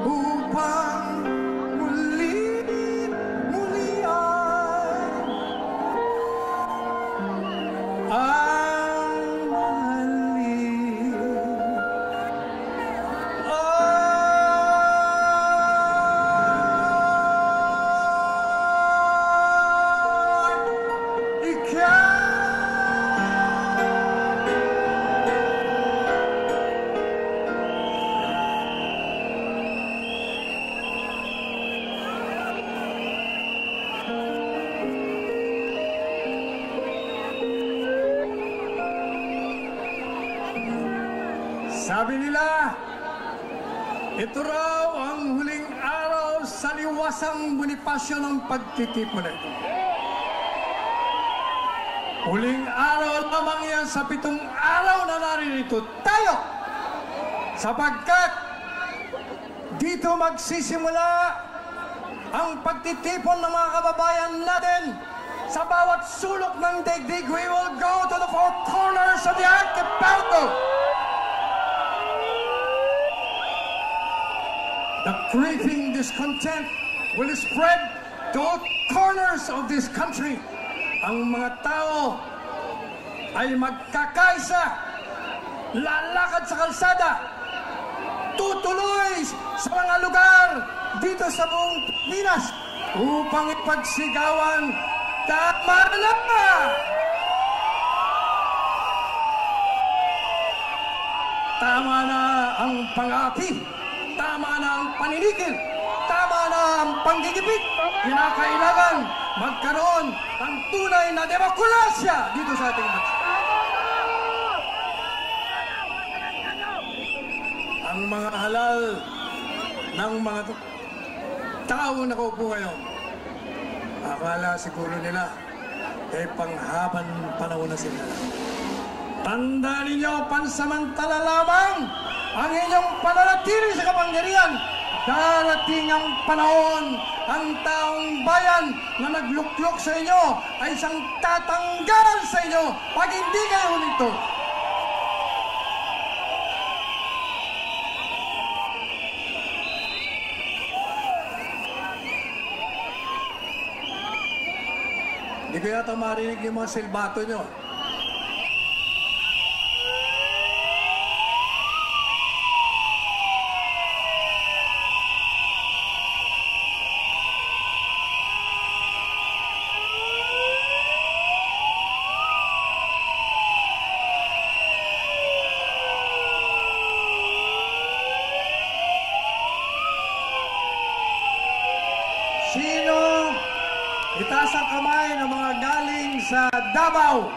upang muli ang mahalin. Sabi nila, ito raw ang huling araw sa liwasang Bonifacio ng pagtitipon na ito. Huling araw lamang yan sa 7 araw na naririto tayo, sapagkat dito magsisimula ang pagtitipon ng mga kababayan natin sa bawat sulok ng daigdig. We will go to the 4 corners of the archipelago. The creeping discontent will spread to all corners of this country. Ang mga tao ay magkakaisa, lalakad sa kalsada, tutuloy sa mga lugar dito sa buong Pilipinas upang ipagsigawan, tama na! Tama na ang pang-aapi. Tama na ang paninigil. Tama na ang panggigipit. Kinakailangan magkaroon ng tunay na demokrasya dito sa ating bansa. Ang mga halal ng mga tao na nakaupo ngayon, akala siguro nila panghabang panahon na sila. Tanda ninyo, pansamantala lamang ang inyong pananatili sa kapangyarihan. Darating ang panahon, ang taong bayan na nagluklok sa inyo ay isang tatanggal sa inyo pag hindi kayo huminto. Hindi ko yata marinig yung mga silbato nyo. Sino itaas ang kamay ng mga galing sa Davao,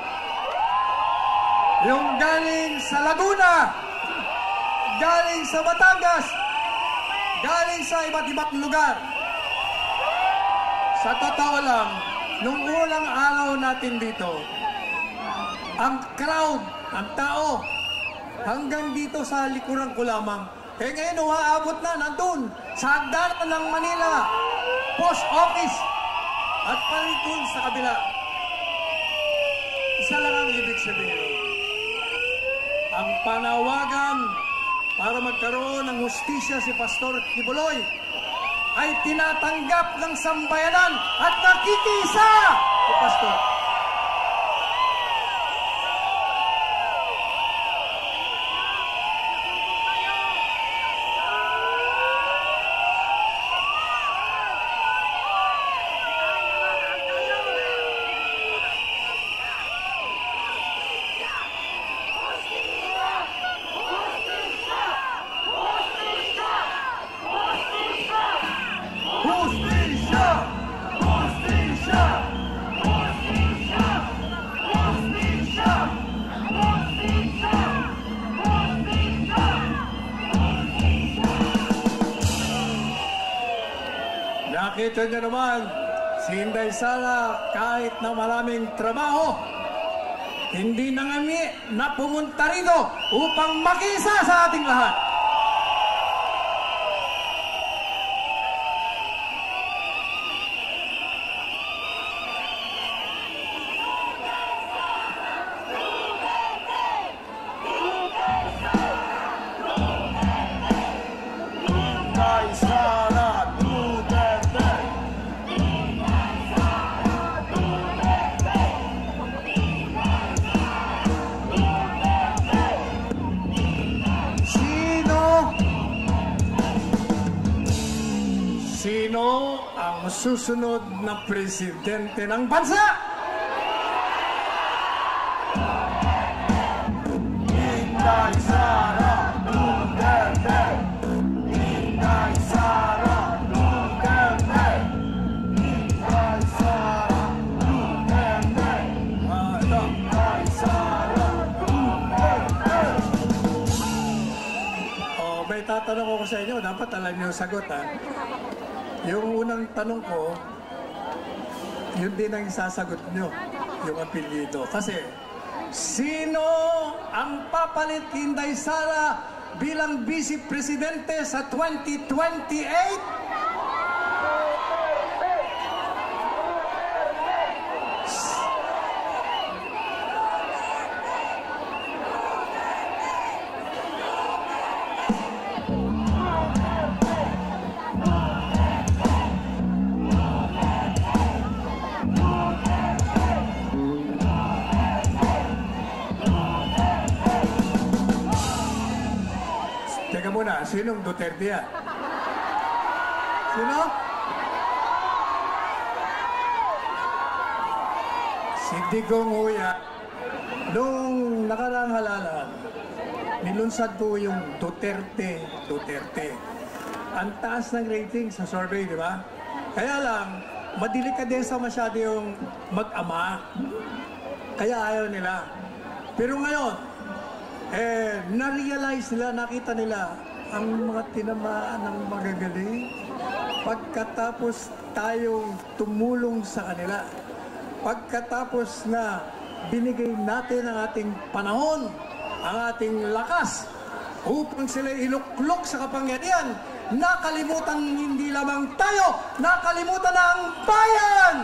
yung galing sa Laguna, galing sa Batangas, galing sa iba't ibang lugar? Sa totoo lang, nung unang araw natin dito, ang crowd, ang tao, hanggang dito sa likuran ko lamang. Ngayon, umaabot na nandun sa hagdanan ng Manila Post Office at paritun sa kabila. Isa lang ang ibig sabihin. Ang panawagan para magkaroon ng hustisya si Pastor Kibuloy ay tinatanggap ng sambayanan at nakikisa si Pastor. Nakita niyo naman, si Inday Sara, kahit na maraming trabaho, hindi na pumunta rito upang makisa sa ating lahat. Guys, ang susunod na presidente ng bansa? Inday Sara Duterte! Inday Sara Duterte! Inday Sara Duterte! Inday Sara Duterte! Oh, may tatanong ako sa inyo. Dapat alam niyo yung sagot, ha? Yung unang tanong ko, yun din ang isasagot nyo, yung apelyido. Kasi, sino ang papalit kay Inday Sara bilang Vice Presidente sa 2028? Teka muna, sinong Duterte yan? Sino? Si Digong Huya. Nung nakaraang halalan, nilunsad po yung Duterte. Ang taas ng rating sa survey, di ba? Kaya lang, madilikadesa masyado yung mag-ama. Kaya ayaw nila. Pero ngayon, na-realize nila, nakita nila ang mga tinamaan ng magagaling pagkatapos tayong tumulong sa kanila. Pagkatapos na binigay natin ang ating panahon, ang ating lakas upang sila iluklok sa kapangyarihan, nakalimutan hindi lamang tayo, nakalimutan na ang bayan!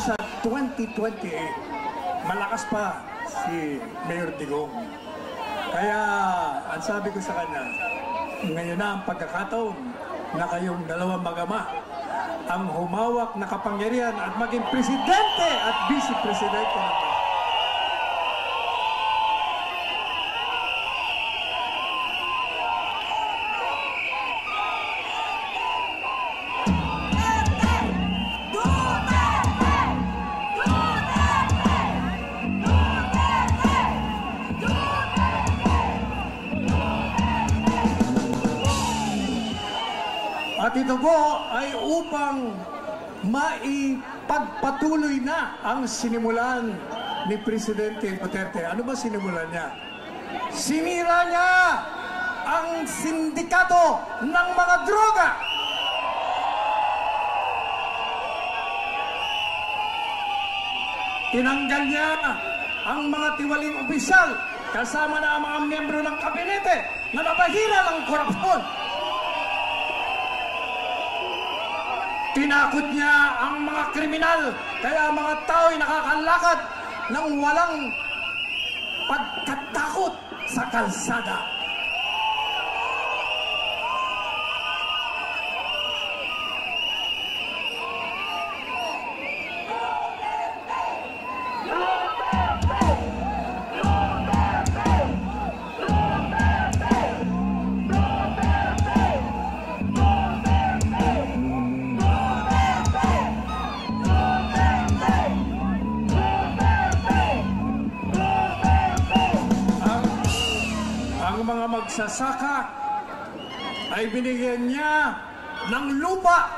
Sa 2028, malakas pa si Mayor Digong. Kaya, ang sabi ko sa kanya, ngayon na ang pagkakataon na kayong dalawang mag-ama ang humawak na kapangyarihan at maging presidente at vice-presidente ng bansa. At ito po ay upang maipagpatuloy na ang sinimulan ni Presidente Duterte. Ano ba sinimulan niya? Sinira niya ang sindikato ng mga droga. Tinanggal niya ang mga tiwaling opisyal kasama na ang mga miyembro ng kabinete na napahira ng korupsyon. Tinakot niya ang mga kriminal, kaya mga tao'y nakakalakad ng walang pagkatakot sa kalsada. Mga magsasaka ay binigyan niya ng lupa.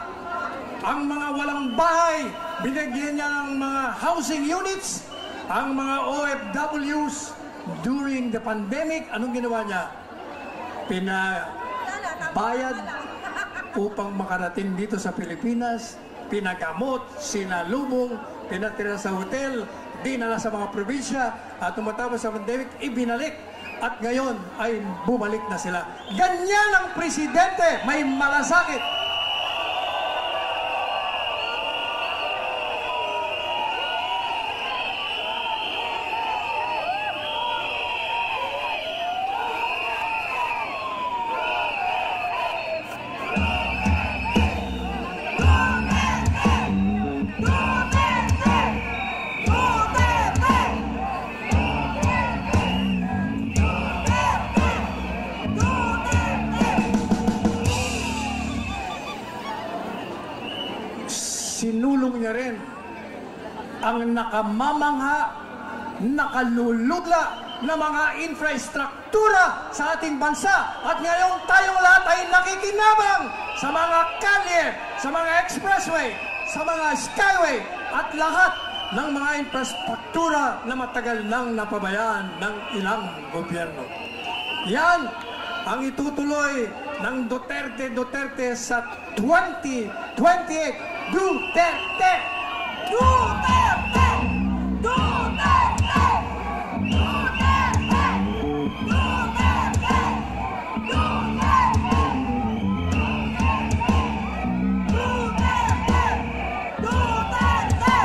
Ang mga walang bahay, binigyan niya ng mga housing units. Ang mga OFWs during the pandemic, anong ginawa niya? Pinabayad upang makarating dito sa Pilipinas, pinagamot, sinalubong, pinatira sa hotel, dinala sa mga probinsya, at tumatapos sa pandemic, ibinalik. At ngayon ay bumalik na sila. Ganyan ang presidente, may malasakit. Sinulong niya rin ang nakamamangha, nakalulugla na mga infrastruktura sa ating bansa. At ngayon tayong lahat ay nakikinabang sa mga kalye, sa mga expressway, sa mga skyway, at lahat ng mga infrastruktura na matagal nang napabayaan ng ilang gobyerno. Yan ang itutuloy ng Duterte sa 2028. Duterte! Duterte! Duterte! Duterte! Duterte! Duterte! Duterte!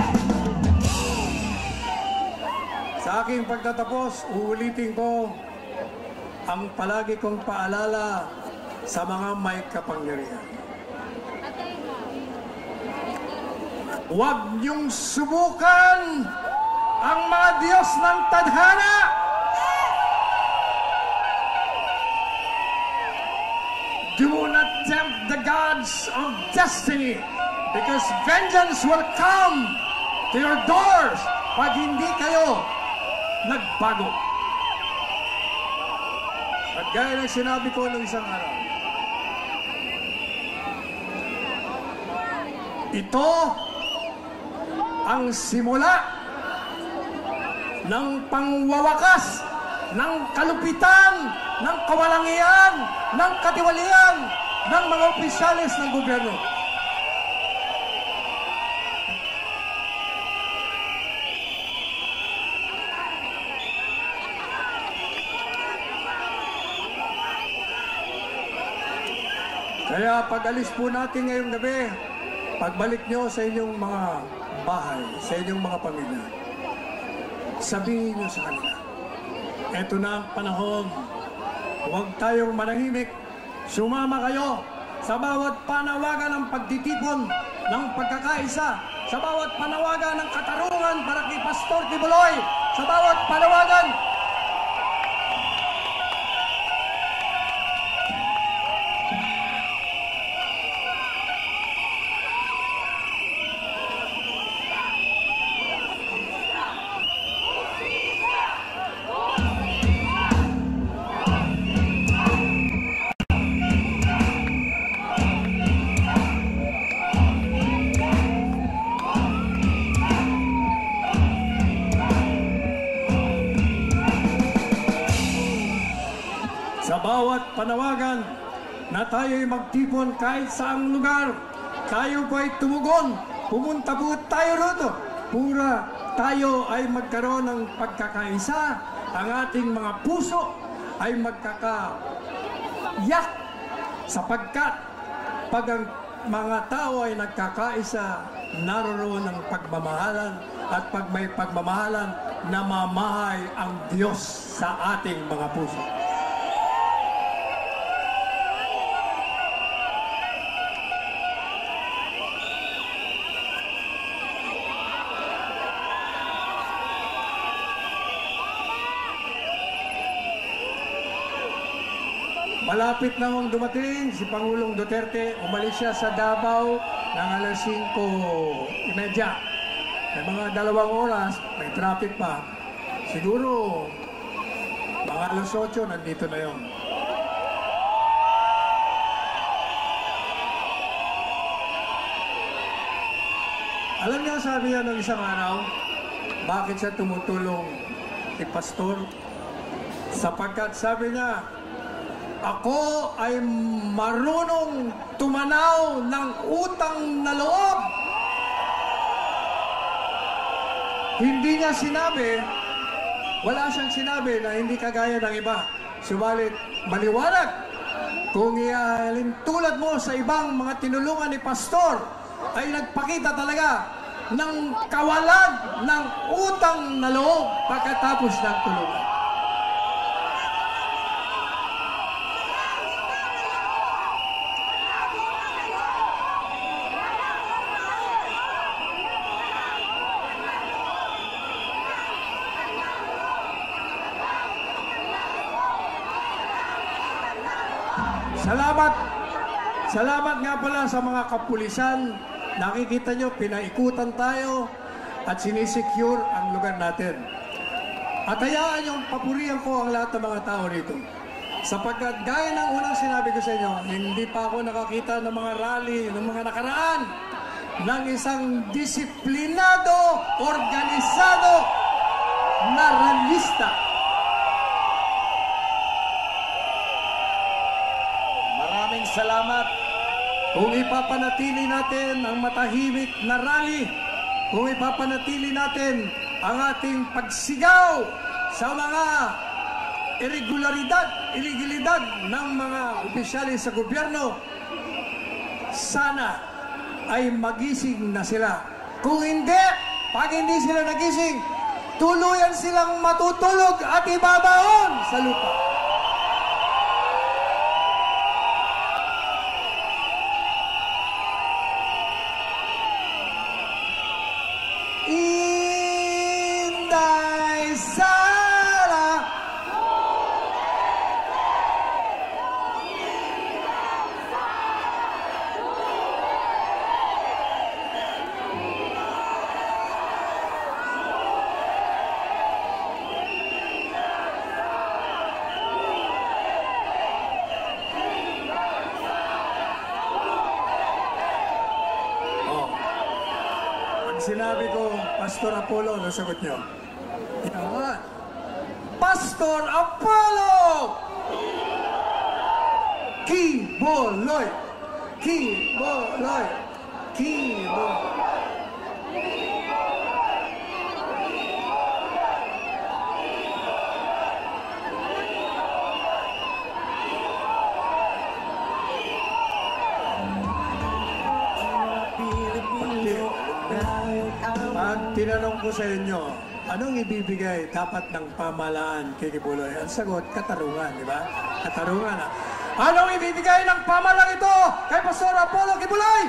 Sa aking pagtatapos, uulitin ko ang palagi kong paalala sa mga may kapangyarihan. Huwag niyong subukan ang mga Diyos ng tadhana. Do not tempt the gods of destiny, because vengeance will come to your doors pag hindi kayo nagbago. At gaya ng sinabi ko noong isang araw, ito ang simula ng pangwawakas, ng kalupitan, ng kawalangian, ng katiwalian ng mga opisyalis ng gobyerno. Kaya pag-alis po natin ngayong gabi, pagbalik nyo sa inyong mga bahay, sa inyong mga pamilya, sabihin nyo sa kanila, eto na ang panahon, huwag tayong manahimik, sumama kayo sa bawat panawagan ng pagtitipon, ng pagkakaisa, sa bawat panawagan ng katarungan para kay Pastor Kibuloy, sa bawat panawagan bawat panawagan na tayo'y magtipon kahit saang lugar, tayo po'y tumugon, pumunta po tayo rito, pura tayo ay magkaroon ng pagkakaisa, ang ating mga puso ay magkakayak, sapagkat pag ang mga tao ay nagkakaisa, naroon ang pagmamahalan, at pag may pagmamahalan, namamahay ang Diyos sa ating mga puso. Malapit na hong dumating si Pangulong Duterte. Umalis siya sa Davao ng alas 5:30. May mga 2 oras, may traffic pa. Siguro, mga alas 8, nandito na yun. Alam niyo, sabi niya nung isang araw, bakit siya tumutulong si Pastor? Sapagkat sabi niya, ako ay marunong tumanaw ng utang na loob. Hindi niya sinabi, wala siyang sinabi na hindi kagaya ng iba. Subalit, maliwanag. Kung ialin tulad mo sa ibang mga tinulungan ni Pastor, ay nagpakita talaga ng kawalan ng utang na loob pagkatapos ng tulungan. Salamat nga pala sa mga kapulisan. Nakikita nyo, pinaikutan tayo at sinisecure ang lugar natin. At hayaan yung papurihan ko ang lahat ng mga tao rito. Sapagkat gaya ng unang sinabi ko sa inyo, hindi pa ako nakakita ng mga rally, ng mga nakaraan, ng isang disiplinado, organisado na rallyista. Maraming salamat. Kung ipapanatili natin ang matahimik na rally, kung ipapanatili natin ang ating pagsigaw sa mga ilegalidad ng mga opisyalis sa gobyerno, sana ay magising na sila. Kung hindi, pag hindi sila nagising, tuluyan silang matutulog at ibabaon sa lupa. Inday Sara. Sinabi ko, Pastor Apollo, ano sagot nyo? Yan. Pastor Apollo! Kiboloy! Kiboloy! Kiboloy! Pag tinanong ko sa inyo, anong ibibigay dapat ng pamahalaan kay Kibuloy? Ang sagot, katarungan, di ba? Katarungan. Anong ibibigay ng pamahalaan ito kay Pastor Apollo Kibuloy?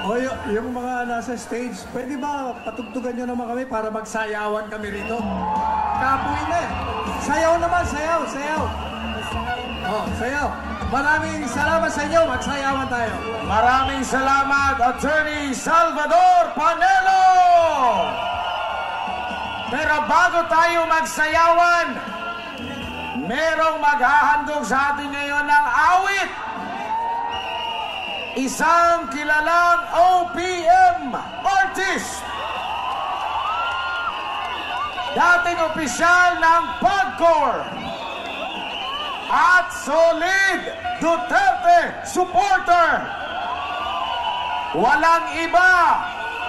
O yung mga nasa stage, pwede ba patugtugan nyo naman kami para magsayawan kami rito? Kapoy na eh. Sayaw naman, sayaw, sayaw. Oh, sayaw. Maraming salamat sa inyo, magsayawan tayo. Maraming salamat, Attorney Salvador Panelo! Pero bago tayo magsayawan, merong maghahandog sa atin ngayon ng awit. Isang kilalang OPM artist, dating opisyal ng PAGCOR at solid Duterte supporter. Walang iba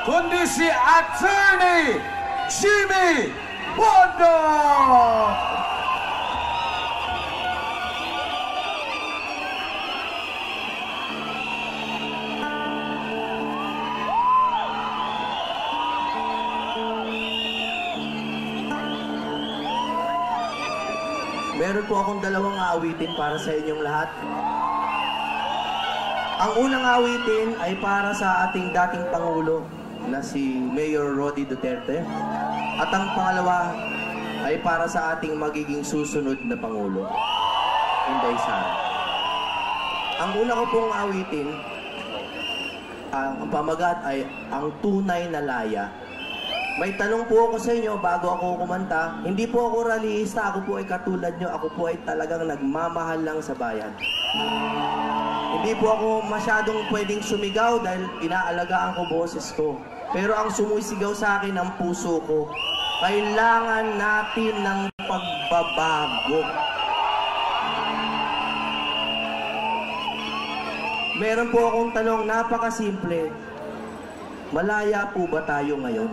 kundi si Attorney Jimmy Bondo. Meron po akong dalawang aawitin para sa inyong lahat. Ang unang aawitin ay para sa ating dating Pangulo na si Mayor Rody Duterte. At ang pangalawa ay para sa ating magiging susunod na Pangulo, Inday Sara. Ang una ko pong aawitin, ang pamagat ay Ang Tunay na Laya. May tanong po ako sa inyo bago ako kumanta. Hindi po ako rallyista, ako po ay katulad nyo. Ako po ay talagang nagmamahal lang sa bayan. Hindi po ako masyadong pwedeng sumigaw dahil inaalagaan ko boses ko. Pero ang sumisigaw sa akin ang puso ko. Kailangan natin ng pagbabago. Meron po akong tanong, napakasimple. Malaya po ba tayo ngayon?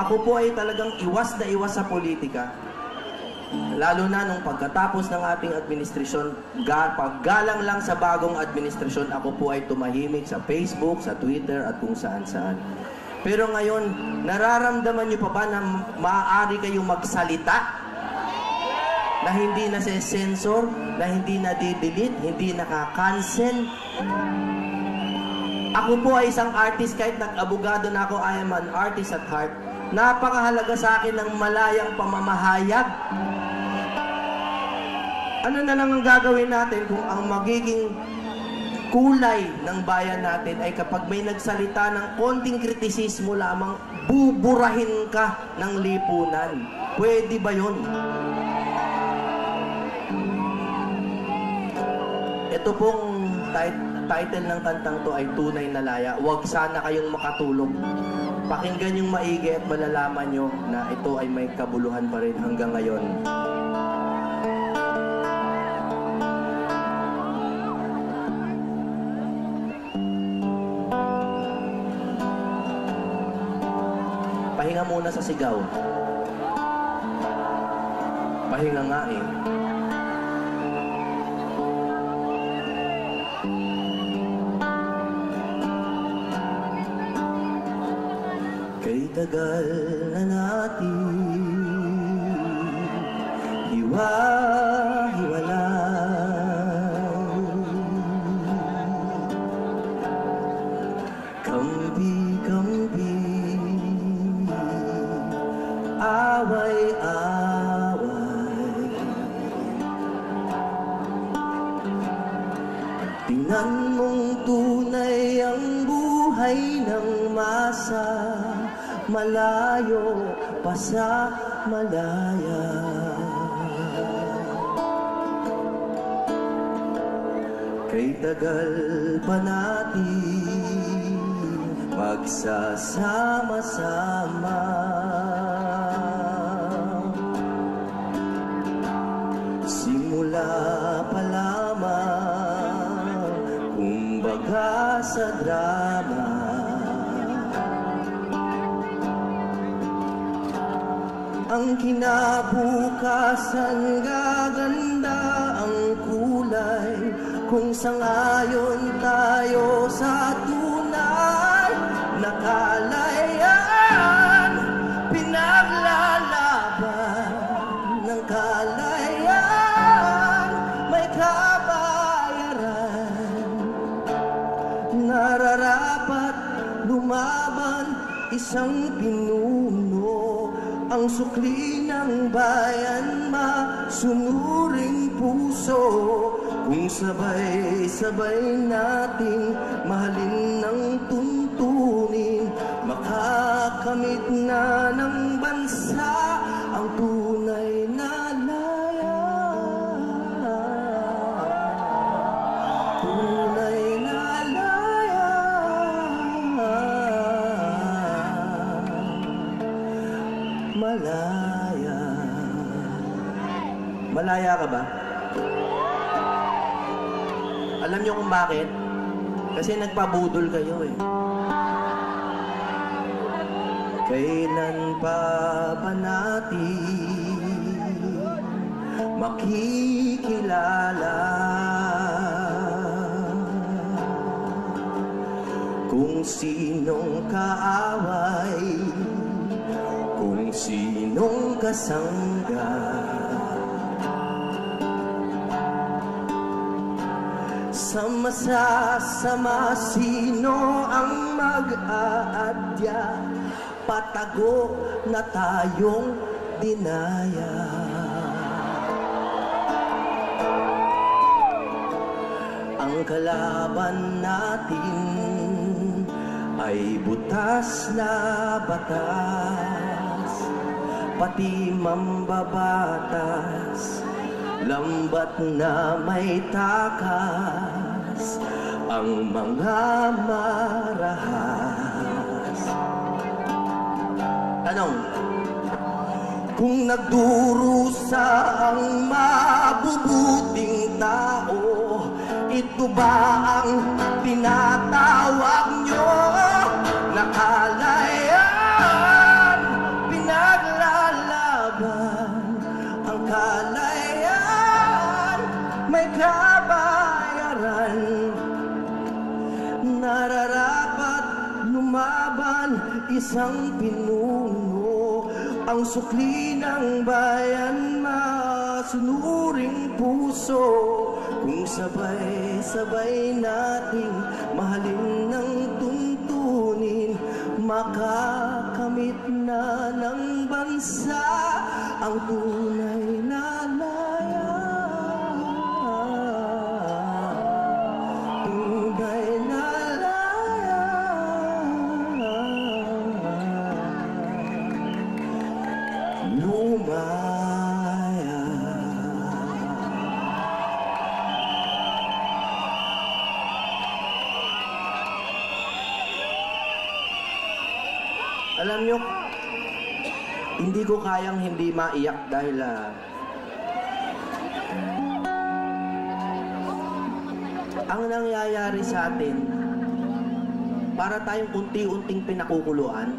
Ako po ay talagang iwas na iwas sa politika. Lalo na nung pagkatapos ng ating administrasyon, paggalang lang sa bagong administrasyon, ako po ay tumahimik sa Facebook, sa Twitter at kung saan-saan. Pero ngayon, nararamdaman niyo pa ba na maaari kayong magsalita? Na hindi na-sensor, na hindi na-delete, hindi nakakancel? Ako po ay isang artist, kahit nag-abogado na ako, I am an artist at heart. Napakahalaga sa akin ng malayang pamamahayag. Ano na lang ang gagawin natin kung ang magiging kulay ng bayan natin ay kapag may nagsalita ng konting kritisismo lamang, buburahin ka ng lipunan. Pwede ba yun? Ito pong title ng kantang to ay Tunay na Laya. Huwag sana kayong makatulog. Pakinggan yung maigi at malalaman nyo na ito ay may kabuluhan pa rin hanggang ngayon. Pahinga muna sa sigaw. Pahinga nga eh. Kay tagal na natin hiwa-hiwalay, kampi-kampi, away-away. Tingnan mong tunay ang buhay ng masa, malayo pa sa malaya. Kay tagal pa natin magsasama-sama, simula pa lamang, kumbaga sa drama. Ang kinabukasan gaganda ang kulay kung sangayon tayo sa tunay na kalayaan. Pinaglalaban ng kalayaan, may kabayaran. Nararapat lumaban isang pinuno, ang sukli ng bayan, masunuring puso. Kung sabay-sabay nating mahalin ng tuntunin, makakamit na ng bansa ang tunay na laya. Tunay na laya. Malaya. Malaya ka ba? Alam niyo kung bakit? Kasi nagpabudol kayo eh. Kailan pa ba natin makikilala kung sinong kaaway, kung sinong kasangga? Sama-sama, sino ang mag-aadya? Patago na tayong dinaya. Ang kalaban natin ay butas na batas, pati mambabatas lambat na may takas ang mga marahas. Tanong, kung nagdurusa ang mabubuting tao, ito ba ang tinatawag nyo na kalayaan? Pinaglalaban ang kalayaan, may kabayaran. Nararapat lumaban isang pinuno, ang sukli ng bayan, masunuring puso. Kung sabay-sabay nating mahalin ng tuntunin, makakamit na ng bansa ang tunay na laya. Tunay na laya. Lumaya. Alam nyo, hindi ko kayang hindi maiyak dahil ang nangyayari sa atin, para tayong unti-unting pinakukuluan,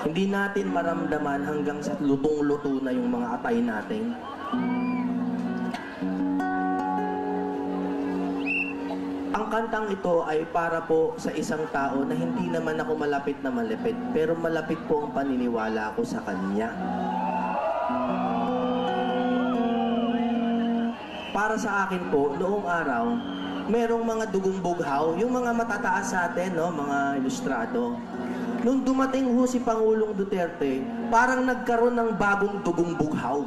hindi natin maramdaman hanggang sa lutong-luto na yung mga atay natin. Ang kantang ito ay para po sa isang tao na hindi naman ako malapit na malapit, pero malapit po ang paniniwala ko sa kanya. Para sa akin po, noong araw, merong mga dugong bughaw, yung mga matataas sa atin, no, mga ilustrado. Nung dumating ho si Pangulong Duterte, parang nagkaroon ng bagong dugong bughaw.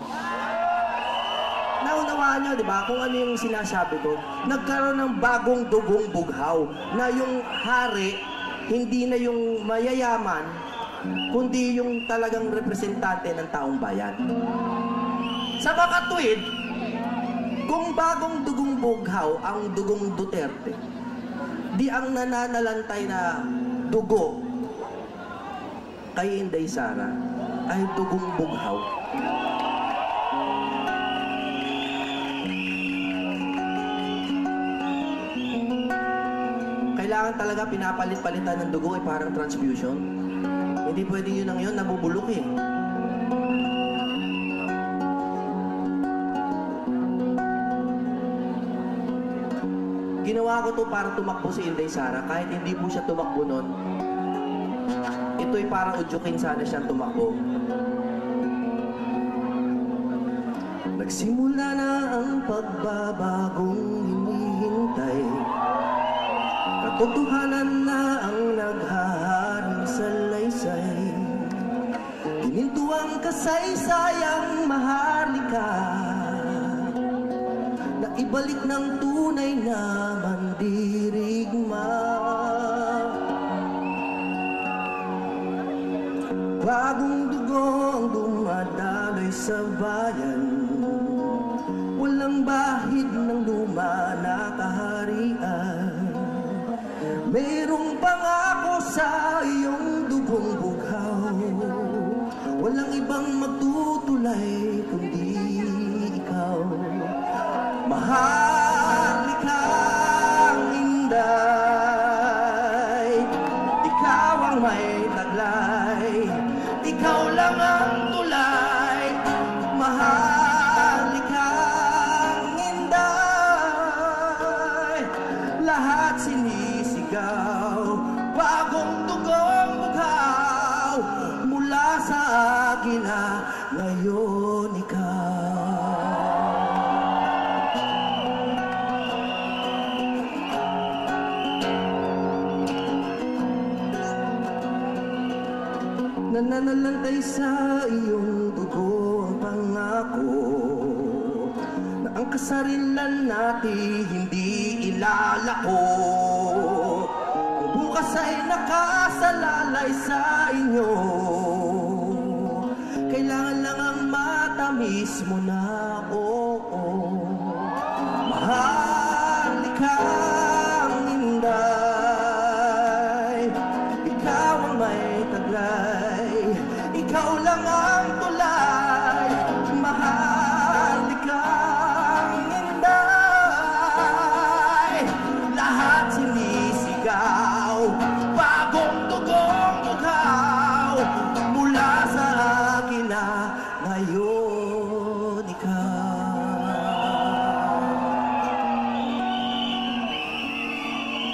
Naunawaan nyo, di ba, kung ano yung sinasabi ko? Nagkaroon ng bagong dugong bughaw na yung hari, hindi na yung mayayaman, kundi yung talagang representante ng taong bayan. Sa makatwid, kung bagong dugong bughaw ang dugong Duterte, di ang nananalantay na dugo kay Inday Sara ay dugong bughaw. Kailangan talaga pinapalit-palitan ng dugo ay parang transfusion. Hindi pwedeng yun ang yun, nabubulok eh. Ginawa ko to para tumakbo si Inday Sara. Kahit hindi po siya tumakbo nun, ito'y parang udyukin sana siyang tumakbo. Nagsimula na ang pagbabagong hinihintay, katotohanan na ang naghaharing salaysay. Gininto ang kasaysayang maharlika, na ibalik ng tunay na mandirigma. Bagong dugo ang dumadaloy sa bayan, walang bahid ng luma na kaharian. Mayroong pangako sa iyong dugong bughaw, walang ibang magtutulay kundi ikaw. Maharlikang Inday, ikaw ang may taglay, ikaw lang ang tulay. Maharlikang Inday, lahat sinisigaw, bagong dugong bughaw, mula sa agila, ngayon ikaw. Nananalantay sa iyong dugo ang pangako na ang kasarilan natin hindi ilalako. Ang bukas ay nakasalalay sa inyo, kailangan lang ang matamis mo na, oo.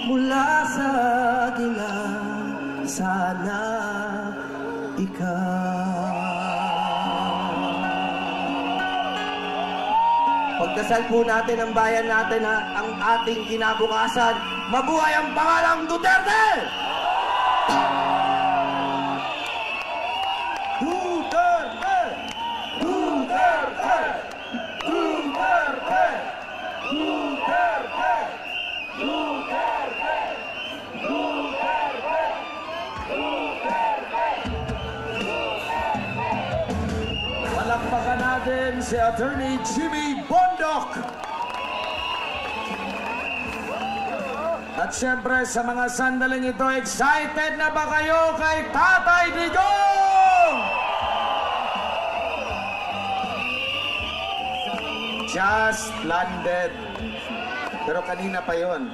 mula sa gila, sana ikaw. Pagdasal po natin ang bayan natin ang ating kinabukasan. Mabuhay ang pangalang Duterte! Duterte! Duterte! Duterte! Duterte! Duterte! Duterte! Palakpakan natin si Attorney Jimmy Bondoc. At syempre sa mga sandaling ito, excited na ba kayo kay Tatay Digong? Just landed. Pero kanina pa yon.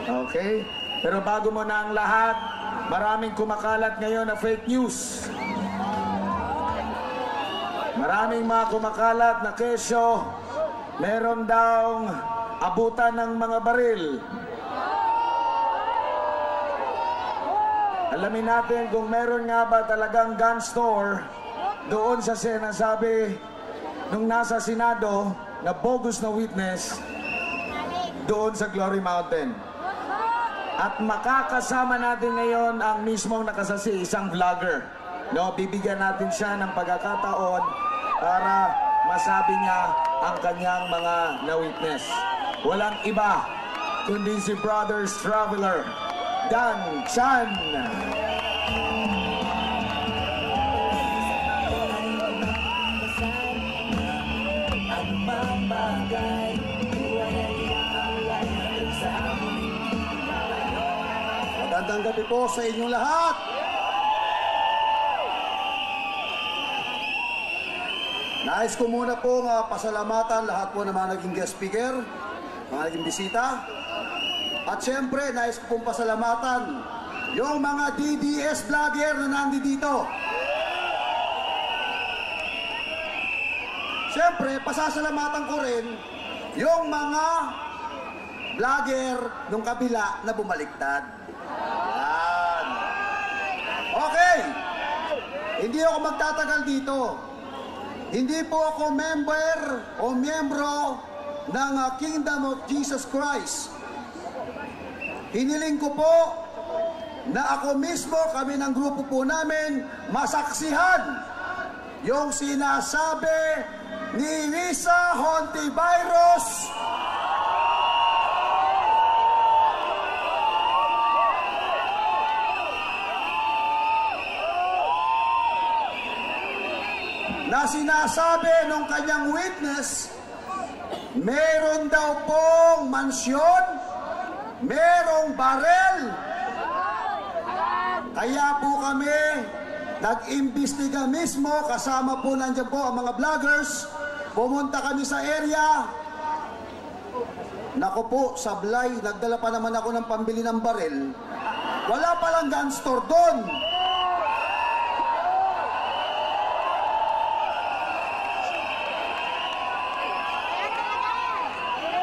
Okay? Pero bago mo na ang lahat, maraming kumakalat ngayon na fake news. Maraming mga kumakalat na kesyo, meron daw abutan ng mga baril. Alamin natin kung meron nga ba talagang gun store doon sa sinasabi nung nasa Senado na bogus na witness doon sa Glory Mountain. At makakasama natin ngayon ang mismong nakasasi, isang vlogger. No, bibigyan natin siya ng pagkakataon para masabi niya ang kanyang mga na-witness. Walang iba kundi si Brothers Traveler, Dan Chan. Magandang gabi po sa inyong lahat. Nais ko muna pong pasalamatan lahat po ng mga naging guest speaker, mga naging bisita. At syempre, nais ko pong pasalamatan yung mga DDS vlogger na nandito. Syempre, pasasalamatan ko rin yung mga vlogger nung kabila na bumaliktad. Yan. Okay. Hindi ako magtatagal dito. Hindi po ako member o miyembro ng Kingdom of Jesus Christ. Hiniling ko po na ako mismo, kami ng grupo po namin, masaksihan yung sinasabi ni Risa Hontiveros na sinasabi nung kanyang witness, meron daw pong mansyon, merong barel. Kaya po kami nag-imbestiga mismo, kasama po nandiyan po ang mga vloggers. Pumunta kami sa area. Naku po, sablay, nagdala pa naman ako ng pambili ng barel. Wala palang gun store doon.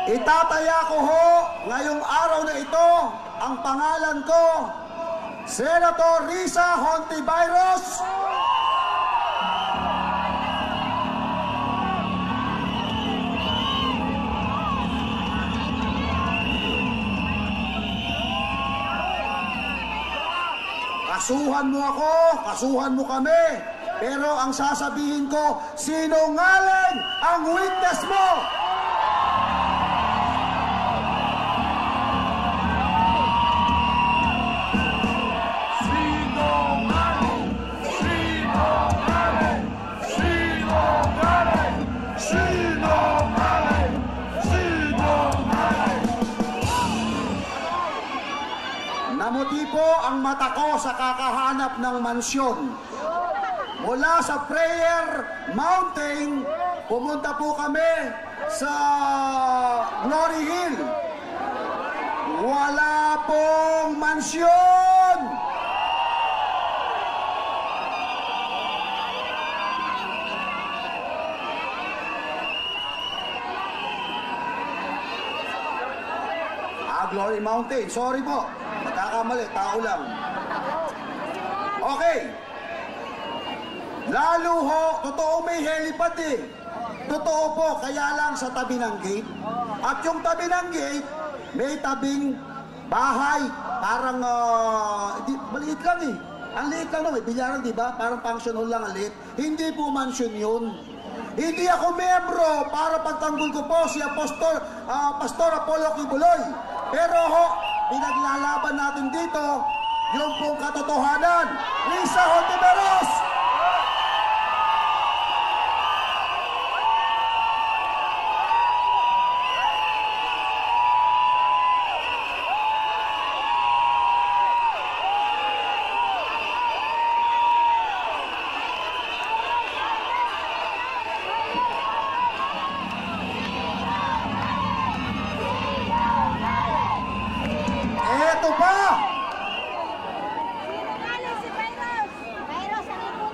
Itataya ko ho ngayong araw na ito ang pangalan ko, Senator Risa Hontiveros. Kasuhan mo ako, kasuhan mo kami, pero ang sasabihin ko, sinungaling ang witness mo. Namuti po ang mata ko sa kakahanap ng mansyon. Mula sa Prayer Mountain, pumunta po kami sa Glory Hill. Wala pong mansyon. Ang Glory Mountain. Sorry po, nagkakamali, tao lang. Okay. Lalo ho, totoo may helipad eh. Totoo po, kaya lang sa tabi ng gate. At yung tabi ng gate, may tabing bahay. Parang, maliit lang eh. Ang liit lang naman, bilyaran diba? Parang function hall lang ang liit. Hindi po mansion yun. Hindi ako membro para pagtanggol ko po si Pastor Apollo Kibuloy. Pero ho, pinaglalaban natin dito yung pong katotohanan. Lisa Hontiveros!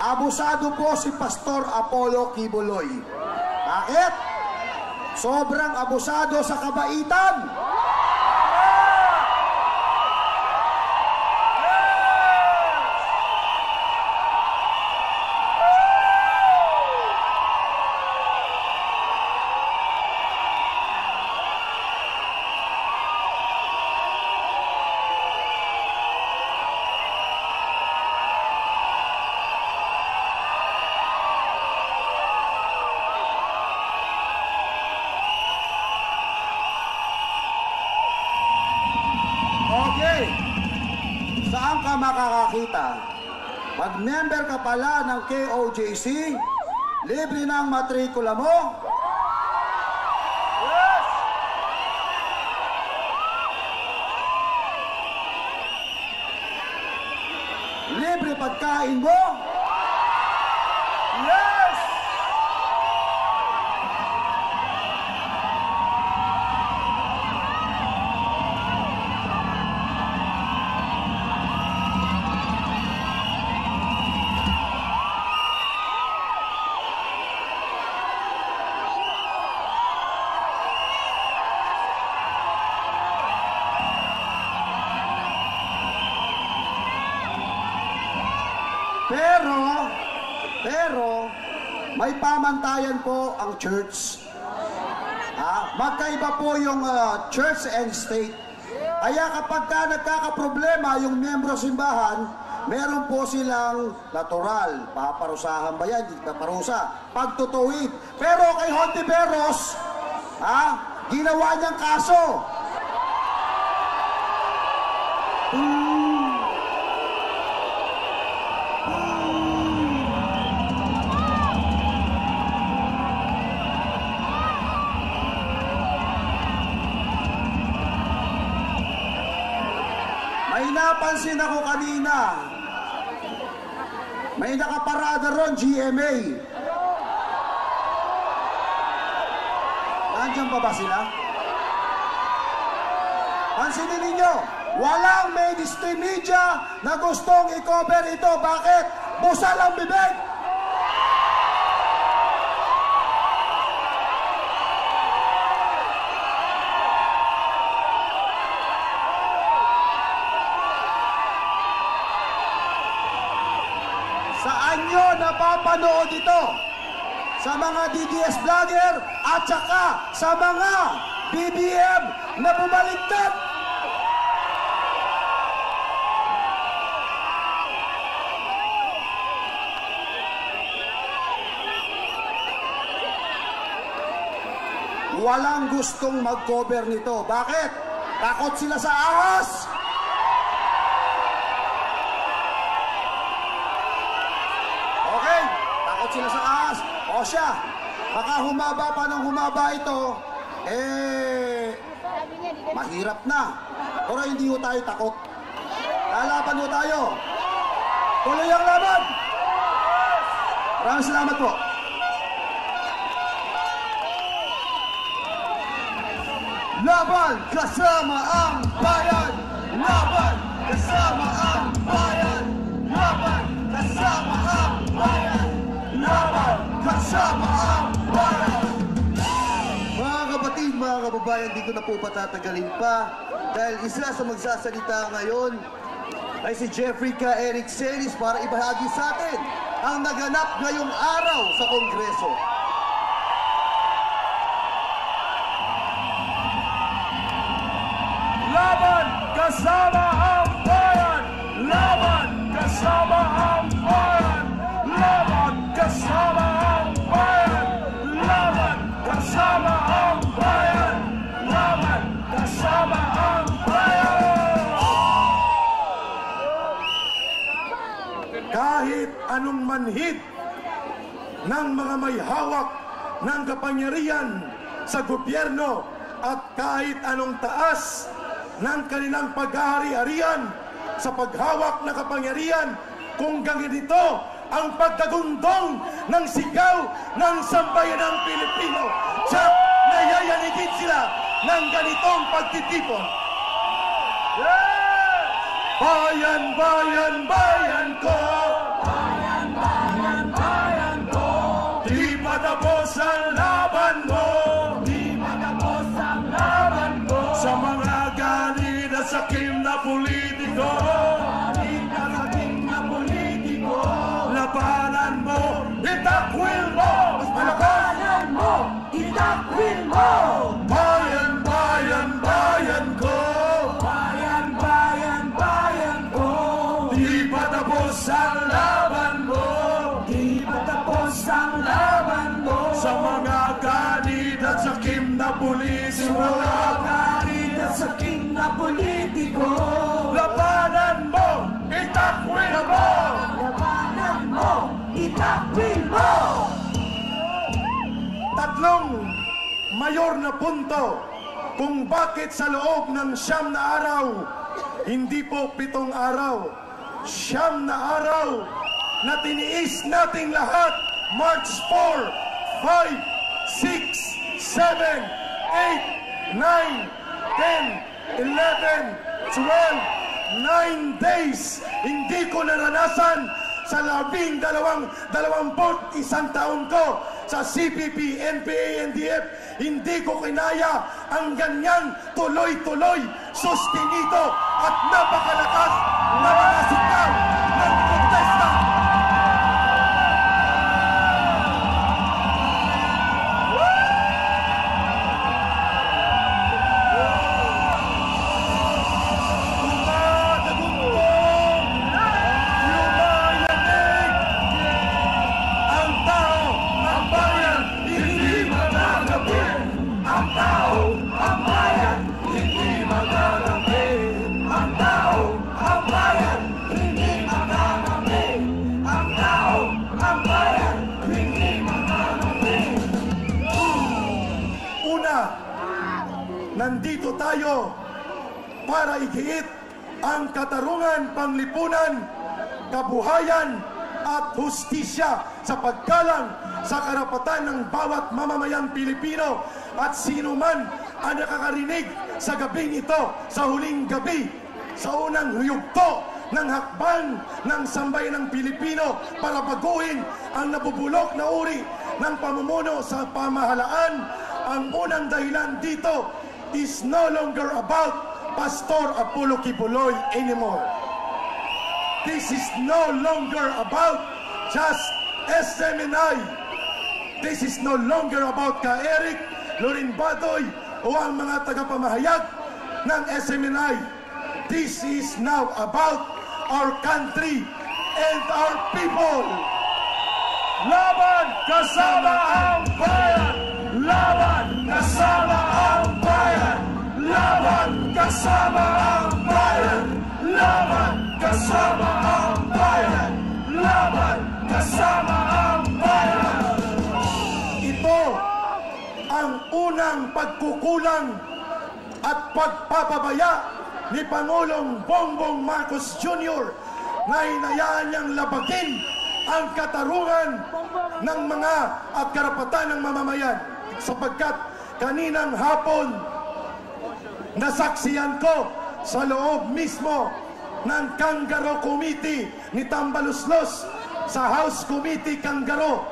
Abusado po si Pastor Apollo Kibuloy. Bakit? Sobrang abusado sa kabaitan. Saan ka makakakita? Mag-member ka pala ng KOJC, libre na ang matrikula mo. Yes! Libre pagkain mo. Yes! Pero, may pamantayan po ang church. Magkaiba po yung church and state. Kaya kapag ka nagkakaproblema yung miyembro simbahan, meron po silang natural. Paparusahan ba yan? Hindi paparusa. Pagtutuwid. Pero kay Hontiveros, ginawa niyang kaso. May napansin ako kanina. May nakaparada ron, GMA. Nandiyan pa ba sila? Pansinin ninyo, walang mainstream media na gustong i-cover ito. Bakit? Busal ang bibig! Saan nyo napapanood ito? Sa mga DDS vlogger at saka sa mga BBM na bumaliktad. Walang gustong mag-cover nito. Bakit? Takot sila sa ahas. Sila sa ahas. O siya, baka humaba pa ng humaba ito, mahirap na. Pero hindi ho tayo takot. Lalaban ho tayo. Tuloy ang laban. Maraming salamat po. Laban kasama ang bayan. Laban kasama ang bayan. Laban kasama ang bayan. Laban kasama ang bayan. Mga kapatid, mga kababayan, dito ko na po patatagalin pa dahil isa sa magsasalita ngayon ay si Jeffrey K. Eric Celis para ibahagi sa atin ang naganap ngayong araw sa Kongreso. Laban kasama ang bayan! Laban kasama ang bayan! Laban kasama ang bayan! Laban kasama ang bayan! Laban kasama ang bayan! Kahit anong manhid ng mga may hawak ng kapangyarihan sa gobyerno at kahit anong taas ng kanilang pag-ahari-harian sa paghawak ng kapangyarihan, kung ganito ang pagkagundong ng sigaw ng sambayanang Pilipino, siya nayayanigin sila ng ganitong pagtitipon. Bayan, bayan, bayan ko! Bayan, bayan, bayan ko! Di matapos ang laban mo! Di matapos ang laban mo! Sa mga galit at sakim na politiko! Galit at sakim na politiko! Labanan mo! Itakwil mo! Labanan mo! Itakwil mo! Bayan, bayan, bayan ko! Bayan, bayan, bayan ko! Di patapos ang laban mo! Di patapos ang laban mo! Sa mga galit at sakim na politiko! Sa mga galit at sakim na politiko! Labanan mo! Itakwil mo! Labanan mo! Itakwil mo! Tatlong mayor na punto kung bakit sa loob ng 9 na araw, hindi po 7 araw, 9 na araw na tiniis nating lahat, March 4, 5, 6, 7, 8, 9, 10, 11, 12, 9 days, hindi ko naranasan sa 21 taon ko sa CPP, NPA, NDF, hindi ko kinaya ang ganyang tuloy-tuloy, sustenido at napakalakas na mga sigaw ng protesta. Nandito tayo para igiit ang katarungan, panglipunan, kabuhayan at hustisya sa paggalang sa karapatan ng bawat mamamayang Pilipino at sino man ang nakakarinig sa gabing ito, sa huling gabi, sa unang yugto ng hakbang ng sambayanang Pilipino para baguhin ang nabubulok na uri ng pamumuno sa pamahalaan. Ang unang dahilan dito is no longer about Pastor Apollo Kibuloy anymore. This is no longer about just SMNI. This is no longer about Ka Eric, Lorin Badoy o ang mga tagapamahayag ng SMNI. This is now about our country and our people. Laban kasama ang bayan! Laban kasama ang bayan! Laban kasama ang bayan! Laban kasama ang bayan! Laban kasama ang bayan! Ito ang unang pagkukulang at pagpapabaya ni Pangulong Bongbong Marcos Jr. na hinayaan niyang labagin ang katarungan ng mga at karapatan ng mamamayan. Sapagkat kaninang hapon nasaksiyan ko sa loob mismo ng Kangaroo Committee ni Tambaluslos sa House Committee Kangaroo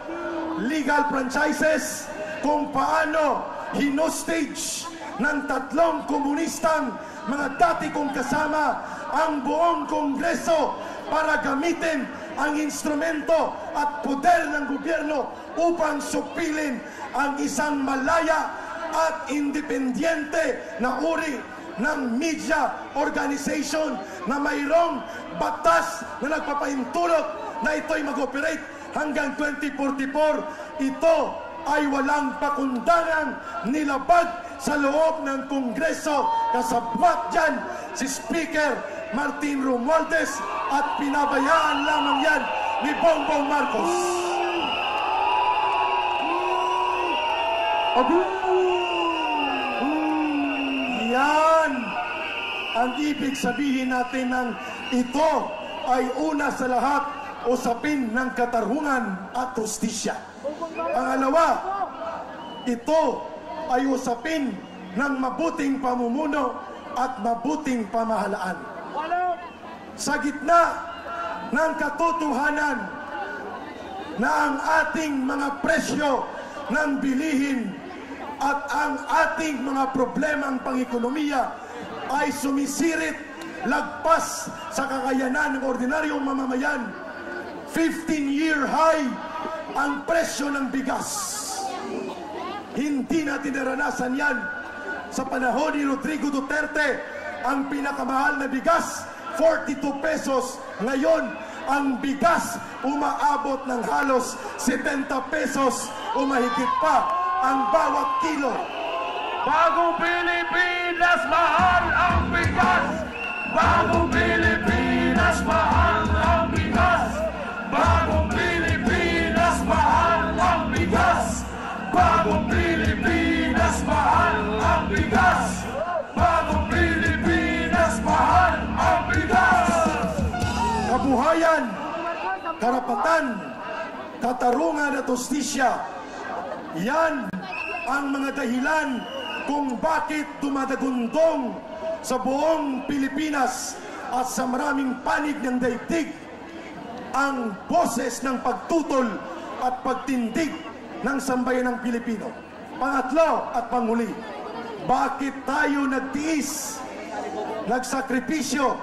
Legal Franchises kung paano hinostage ng 3 komunistang mga dati kong kasama ang buong Kongreso para gamitin ang instrumento at poder ng gobyerno upang supilin ang isang malaya at independyente na uri ng media organization na mayroong batas na nagpapahintulot na ito'y mag-operate hanggang 2044. Ito ay walang pakundangang nilabag sa loob ng Kongreso. Kasabwat dyan si Speaker Martin Romualdez at pinabayaan lamang yan ni Bongbong Marcos. Yan ang ibig sabihin natin ng ito ay una sa lahat usapin ng katarungan at hustisya. Pangalawa, ito ay usapin ng mabuting pamumuno at mabuting pamahalaan. Sa gitna ng katotohanan na ang ating mga presyo ng bilihin at ang ating mga problemang pang-ekonomiya ay sumisirit lagpas sa kakayanan ng ordinaryong mamamayan. 15-year high ang presyo ng bigas. Hindi natin naranasan yan sa panahon ni Rodrigo Duterte. Ang pinakamahal na bigas 42 pesos. Ngayon ang bigas umaabot ng halos 70 pesos o mahigit pa ang bawat kilo. Bagong Pilipinas, mahal ang bigas! Bagong Pilipinas, mahal ang bigas! Bagong Pilipinas, mahal ang bigas! Bagong Pilipinas, mahal ang bigas! Bagong Pilipinas, mahal ang bigas! Kabuhayan, karapatan, katarungan at hustisya. Yan ang mga dahilan kung bakit dumadagundong sa buong Pilipinas at sa maraming panig ng daigdig ang boses ng pagtutol at pagtindig ng sambayanang Pilipino. Pangatlo at panghuli, bakit tayo nagtiis, nagsakripisyo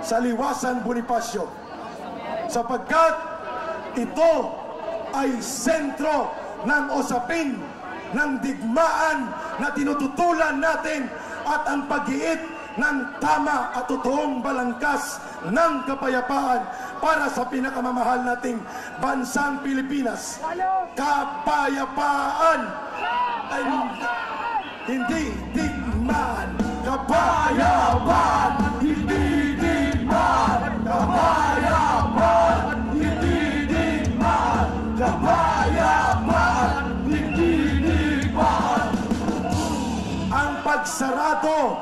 sa Liwasan Bonifacio? Sapagkat ito ay sentro ng usapin ng digmaan na tinututulan natin at ang pag-iit ng tama at totoong balangkas ng kapayapaan para sa pinakamamahal nating bansang Pilipinas. Kapayapaan ay hindi digmaan. Kapayapaan, hindi digmaan. Kapayapaan, hindi digmaan. Kapayapaan, hindi digmaan. Ang pagsarado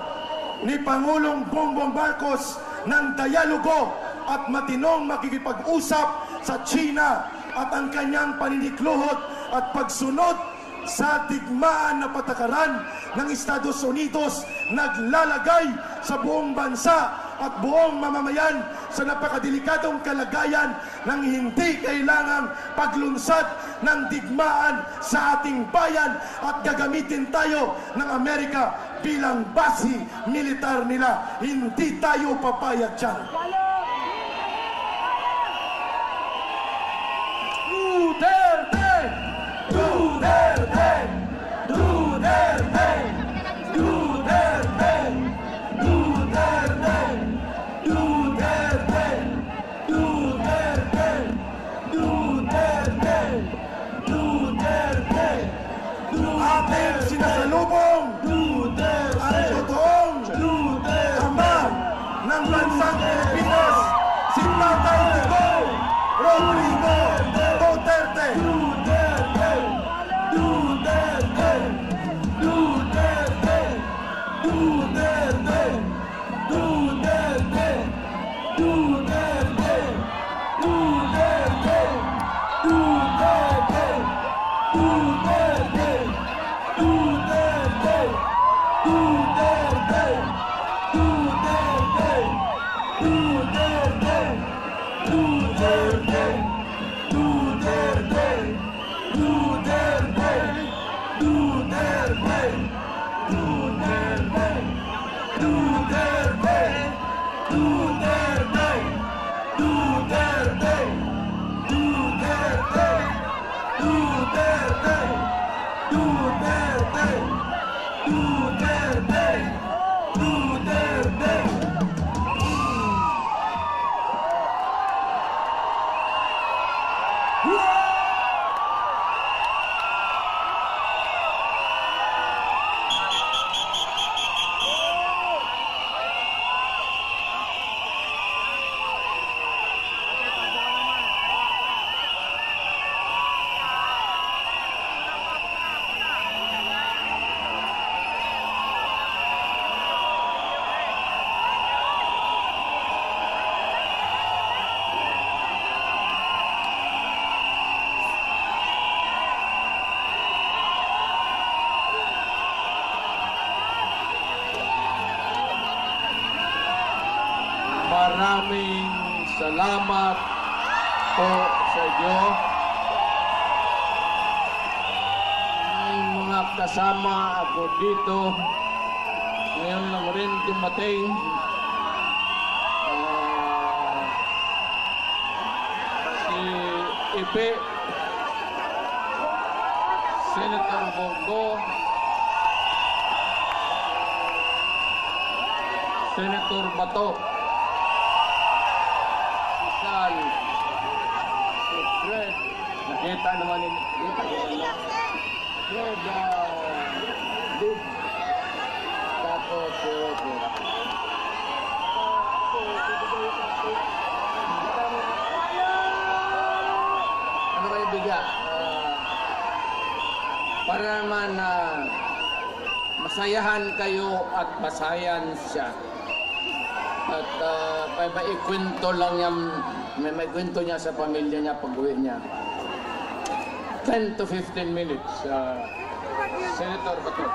ni Pangulong Bongbong Marcos ng dialogo at matinong makikipag-usap sa China at ang kanyang paninikluhod at pagsunod sa digmaan na patakaran ng Estados Unidos naglalagay sa buong bansa at buong mamamayan sa napakadelikadong kalagayan ng hindi kailangang paglunsad ng digmaan sa ating bayan at gagamitin tayo ng Amerika bilang base militar nila. Hindi tayo papayag dyan. Duterte! Duterte! Duterte! Duterte! Duterte! Duterte! Duterte! Duterte! Duterte! Ating sinasalubong ang totoong ama ng bansang Pilipinas, si Tatay Digong Rodrigo Duterte. Duterte! Duterte! Duterte! Duterte! Duterte! Duterte! Duterte! Duterte! Duterte! Duterte! Duterte! Duterte! Duterte! Duterte! Maraming salamat po sa inyo. May mga kasama ako dito. Ngayon lang rin dumating. Si Ipe, Senator Bongo, Senator Bato, si Sal, si Fred, nakita naman ni Fred, Dib, tapos si Roger. Ano kayo bigyan? Para naman masayahan kayo at masayan siya. At may ikwento lang niya, may kwento niya sa pamilya niya pag-uwi niya. 10 to 15 minutes, Senator Bato.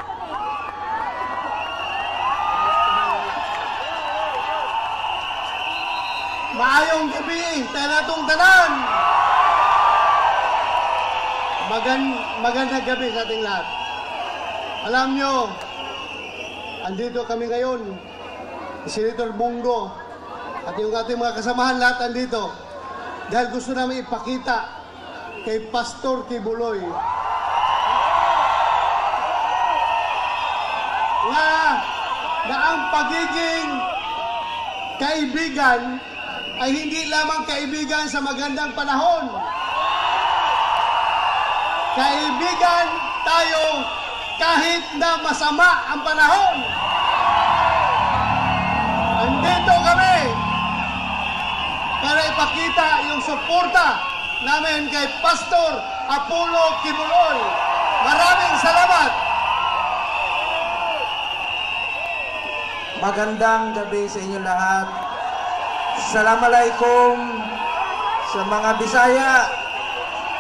Maayong gabi sa natong tanan. Magandang gabi sa ating lahat. Alam nyo, andito kami ngayon, si Senator Bongo at yung ating mga kasamahan lahat andito dahil gusto namin ipakita kay Pastor Kibuloy na ang pagiging kaibigan ay hindi lamang kaibigan sa magandang panahon. Kaibigan tayo kahit na masama ang panahon. Andito kami para ipakita yung suporta namin kay Pastor Apollo Kibuloy. Maraming salamat. Magandang gabi sa inyo lahat. Assalamualaikum sa mga Bisaya.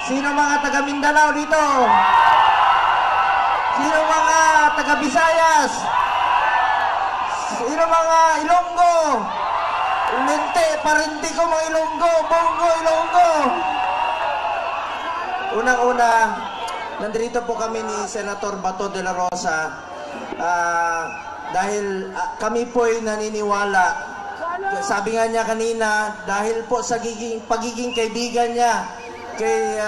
Sino mga taga Mindanao dito? Sino mga taga Visayas? Sino mga Ilonggo? Lente, parinti ko mga Ilonggo, Bongo, Ilonggo. Unang-una, nandito po kami ni Senator Bato de la Rosa dahil kami po'y naniniwala. Sabi nga niya kanina, dahil po sa pagiging kaibigan niya kay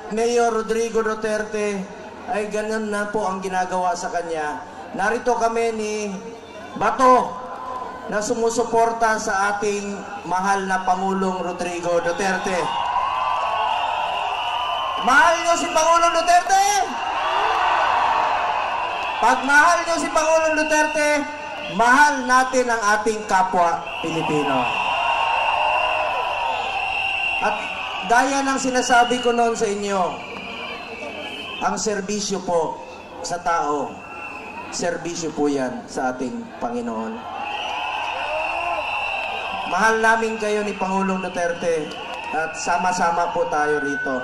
Mayor Rodrigo Duterte, ay ganun na po ang ginagawa sa kanya. Narito kami ni Bato na sumusuporta sa ating mahal na Pangulong Rodrigo Duterte. Mahal niyo si Pangulong Duterte? Pag mahal niyo si Pangulong Duterte, mahal natin ang ating kapwa Pilipino. At gaya ng sinasabi ko noon sa inyo, ang serbisyo po sa tao, serbisyo po yan sa ating Panginoon. Mahal namin kayo ni Pangulong Duterte at sama-sama po tayo rito.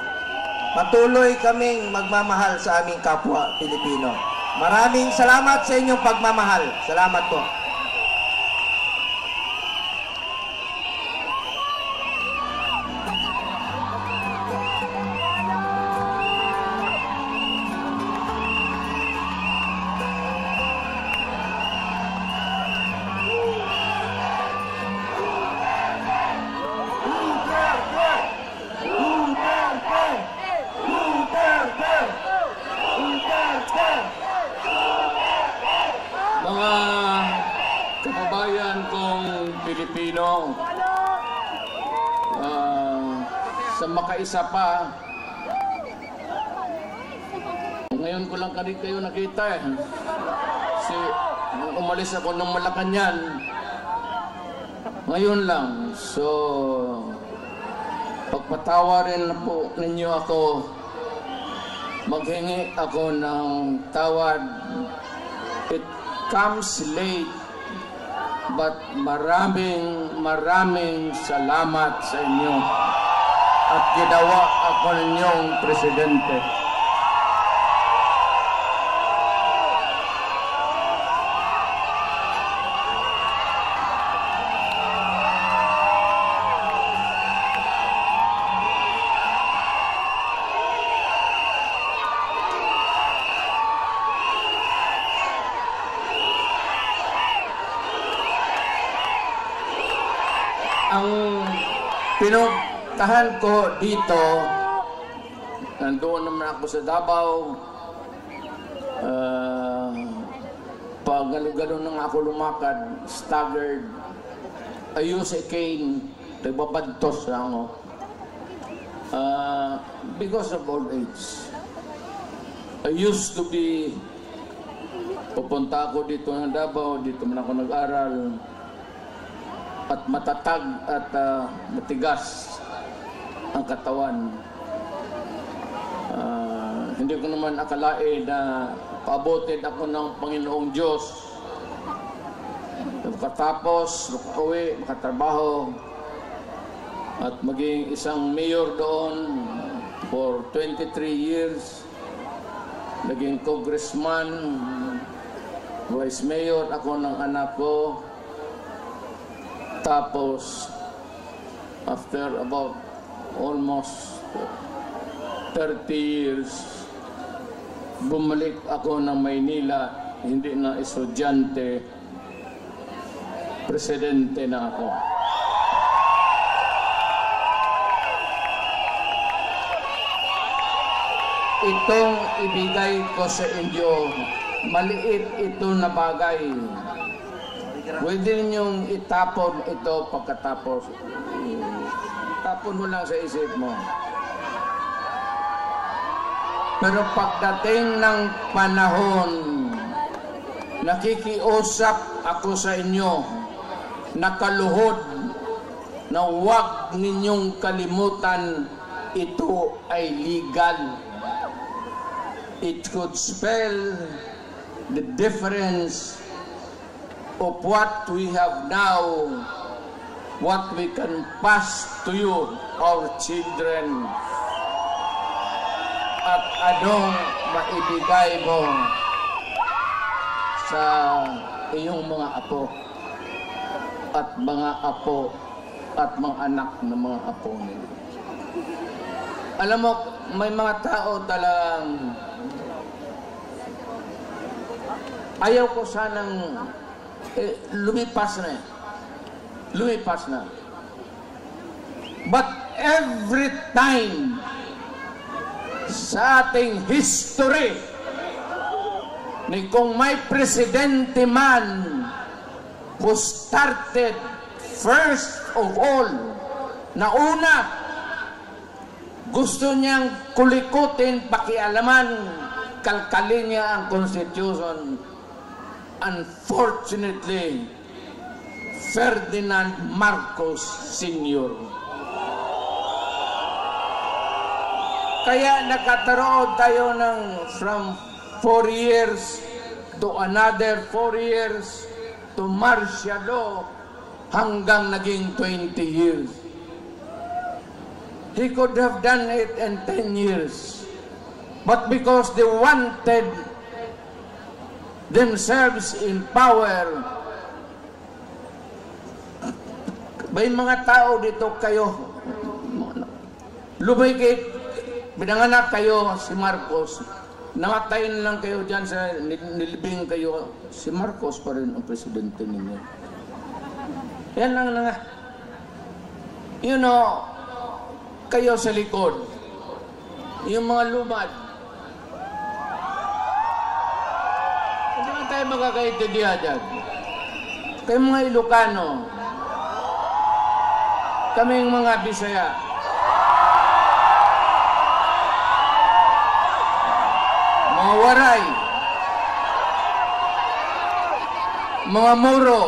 Patuloy kaming magmamahal sa aming kapwa Pilipino. Maraming salamat sa inyong pagmamahal. Salamat po. Mga kababayan kong Pilipino, sa makaisa pa, ngayon ko lang kayo nakita eh. Umalis ako ng Malacanang. Ngayon lang. So, pagpatawarin na po ninyo ako, maghingi ako ng tawad. It comes late, but maraming salamat sa inyo at ginawa ako ninyong presidente. Ang pinuntahan ko dito, nandoon naman ako sa Davao. Pag galo-galo nang ako lumakad, staggered, I use a cane, nagbabadtos lang ako. Because of old age. I used to be, pupunta ako dito ng Davao, dito man ako nag-aral, at matatag at matigas ang katawan. Hindi ko naman akalain na paabotin ako ng Panginoong Diyos. Makatapos, makauwi, makatrabaho, at maging isang mayor doon for 23 years. Naging congressman, vice mayor ako ng anak ko. Tapos, after about almost 30 years, bumalik ako ng Maynila, hindi na estudyante, presidente na ako. Itong ibigay ko sa inyo, maliit ito na bagay. Pwede ninyong itapon ito pagkatapos. Tapon mo lang sa isip mo. Pero pagdating ng panahon, nakikiusap ako sa inyo, nakaluhod, na huwag ninyong kalimutan, ito ay legal. It could spell the difference of what we have now, what we can pass to you, our children. At anong maibigay mo sa iyong mga apo at mga apo at mga anak ng mga apo nila. Alam mo, may mga tao talagang ayaw ko sanang lumipas na. Lumipas na. But every time sa ating history, ni kung may presidente man who started first of all, na una, gusto niyang kulikutin, pakialaman, kalkalin niya ang Constitution. Unfortunately, Ferdinand Marcos Sr. Kaya nakataroon tayo ng from 4 years to another 4 years to martial law hanggang naging 20 years. He could have done it in 10 years. But because they wanted themselves in power, may mga tao dito kayo, lumikit, binanganak kayo si Marcos, namatay na lang kayo dyan sa nilibing kayo, si Marcos pa rin ang presidente ninyo. Yan lang nga. You know, kayo sa likod, yung mga lumad, hindi man tayo magkakaintindihan dyan. Kayo mga Ilocano, kaming mga Bisaya, mga Waray, mga Moro,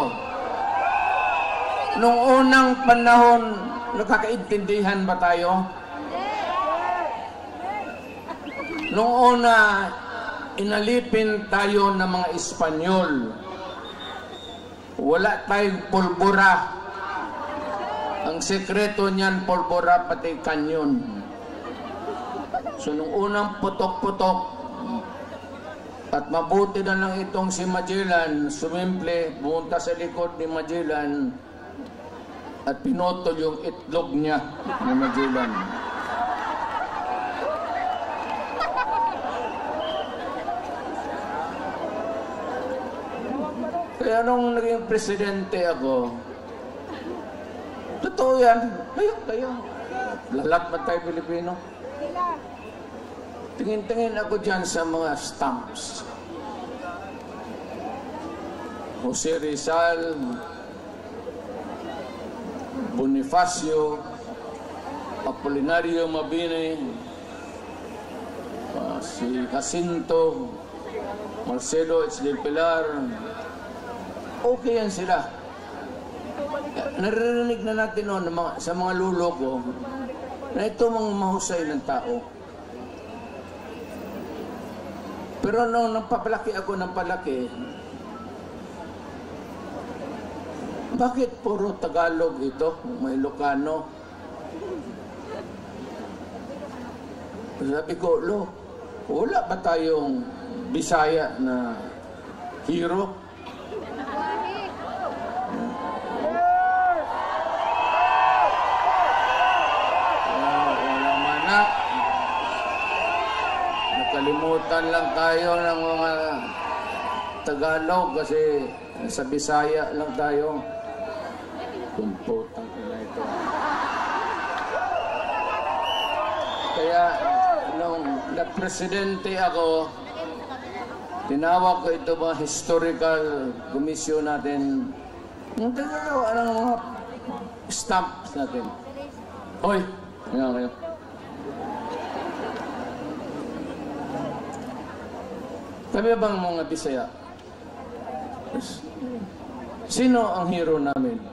nung unang panahon, nakakaintindihan ba tayo? Nung una, inalipin tayo ng mga Espanyol. Wala tayong pulbura. Ang sekreto niyan, pulbura pati kanyon. So nung unang putok-putok, at mabuti na lang itong si Magellan, sumimple, pumunta sa likod ni Magellan, at pinotol yung itlog niya ni Magellan. Kaya nung naging presidente ako, Totoo yan. Kayo. Lalat ba tayo Pilipino? Tingin-tingin ako dyan sa mga stamps. Jose Rizal, Bonifacio, Apolinario Mabini, si Jacinto, Marcelo H. del Pilar. Okay yan sila. Naririnig na natin noon sa mga lulo ko na ito mga mahusay ng tao. Pero nung nagpapalaki ako ng palaki, bakit puro Tagalog ito? May Ilocano. Sabi ko, wala ba tayong Bisaya na hero? Wala man na. Nakalimutan lang tayo ng mga Tagalog kasi sa Bisaya lang tayo. Kumputang ina ito. Kaya nung na-presidente ako, tinawag ko ito mga historical commission natin. Yung tagagawa ng mga stamps natin. Hoy! Ngayon kayo. Kami bang mga Bisaya? Sino ang hero namin?